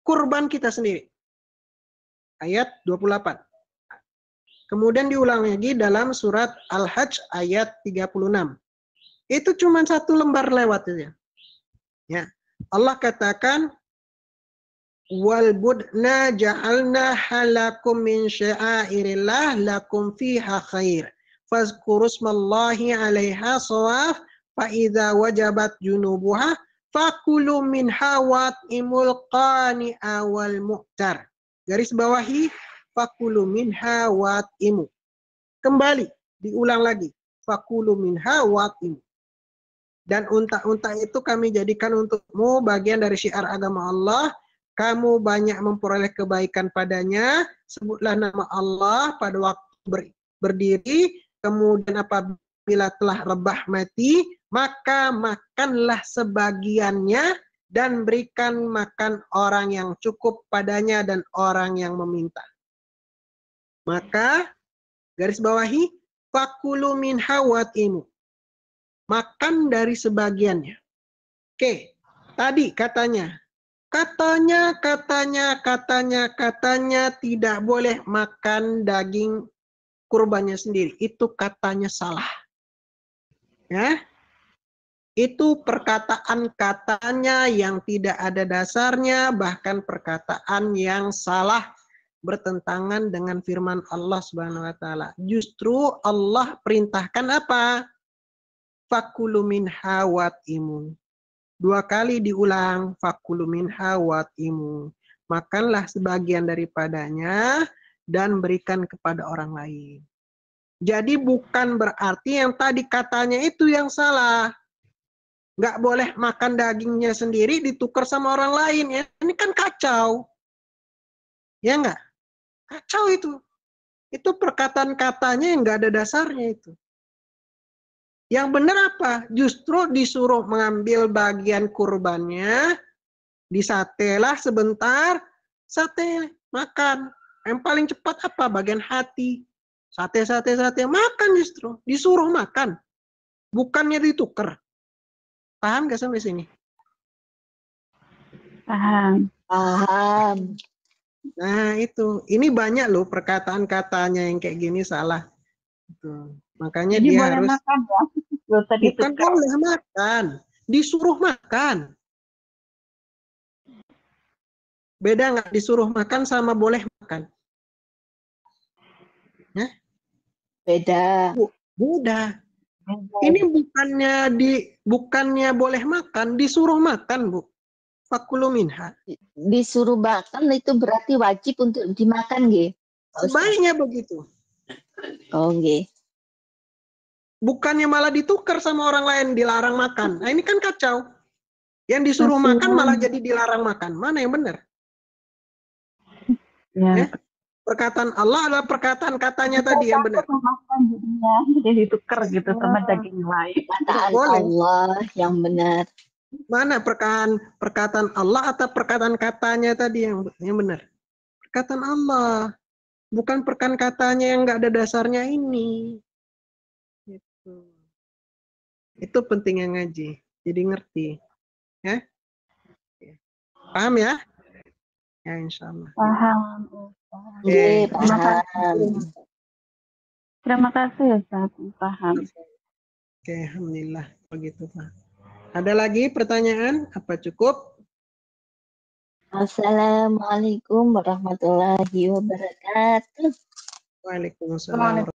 kurban kita sendiri. Ayat 28. Kemudian diulang lagi dalam surat Al-Hajj ayat 36. Itu cuma 1 lembar lewat itu. Ya. Allah katakan wal budna ja'alna halakum min sya'airillah lakum fiha khair fazkurusmallahi 'alaiha shawaf fa idza wajabat junubuha fakulu minha wat'imul qani'a wal mu'tar. Garis bawahi fakulu minha wat'imu. Kembali diulang lagi fakulu minha wat'imu. Dan unta-unta itu kami jadikan untukmu bagian dari syiar agama Allah. Kamu banyak memperoleh kebaikan padanya. Sebutlah nama Allah pada waktu berdiri. Kemudian apabila telah rebah mati, maka makanlah sebagiannya dan berikan makan orang yang cukup padanya dan orang yang meminta. Maka garis bawahi fakulu minha watimu. Makan dari sebagiannya. Oke, tadi katanya tidak boleh makan daging kurbannya sendiri. Itu katanya salah. Ya. Itu perkataan katanya yang tidak ada dasarnya, bahkan perkataan yang salah, bertentangan dengan firman Allah Subhanahu wa taala. Justru Allah perintahkan apa? Fakulu minha watimu. 2 kali diulang, fakulu minha watimu. Makanlah sebagian daripadanya dan berikan kepada orang lain. Jadi bukan berarti yang tadi katanya itu yang salah. Nggak boleh makan dagingnya sendiri ditukar sama orang lain. Ya. Ini kan kacau. Ya nggak? Kacau itu. Itu perkataan katanya yang nggak ada dasarnya itu. Yang benar apa? Justru disuruh mengambil bagian kurbannya, disatelah sebentar, sate, makan. Yang paling cepat apa? Bagian hati. Sate, makan justru. Disuruh makan. Bukannya ditukar. Paham nggak sampai sini? Paham. Paham. Nah itu, ini banyak loh perkataan-katanya yang kayak gini salah. Gitu. Makanya Jadi dia boleh harus makan ya? Gak usah bukan ditukar. boleh makan, disuruh makan. Beda nggak disuruh makan sama boleh makan? Ya? Beda. Beda. Ini bukannya boleh makan, disuruh makan, Bu. Fakulu minha. Disuruh makan itu berarti wajib untuk dimakan, nggih? Sebaiknya begitu. Oh, nggih. Bukannya malah ditukar sama orang lain, dilarang makan. Nah, ini kan kacau. Yang disuruh makan malah jadi dilarang makan. Mana yang benar? Ya. Perkataan Allah adalah perkataan katanya tadi yang benar. Makan jadinya, jadi ditukar gitu sama daging lain. Perkataan Allah yang benar. Mana perkataan Allah atau perkataan katanya tadi yang benar? Perkataan Allah. Bukan perkataan katanya yang nggak ada dasarnya ini. Gitu. Itu pentingnya ngaji. Jadi ngerti. Ya? Paham ya? Ya insya Allah. Paham. Oke, paham. Terima kasih Ustaz. Paham. Oke, alhamdulillah begitu Pak. Ada lagi pertanyaan? Apa cukup? Assalamualaikum warahmatullahi wabarakatuh. Waalaikumsalam.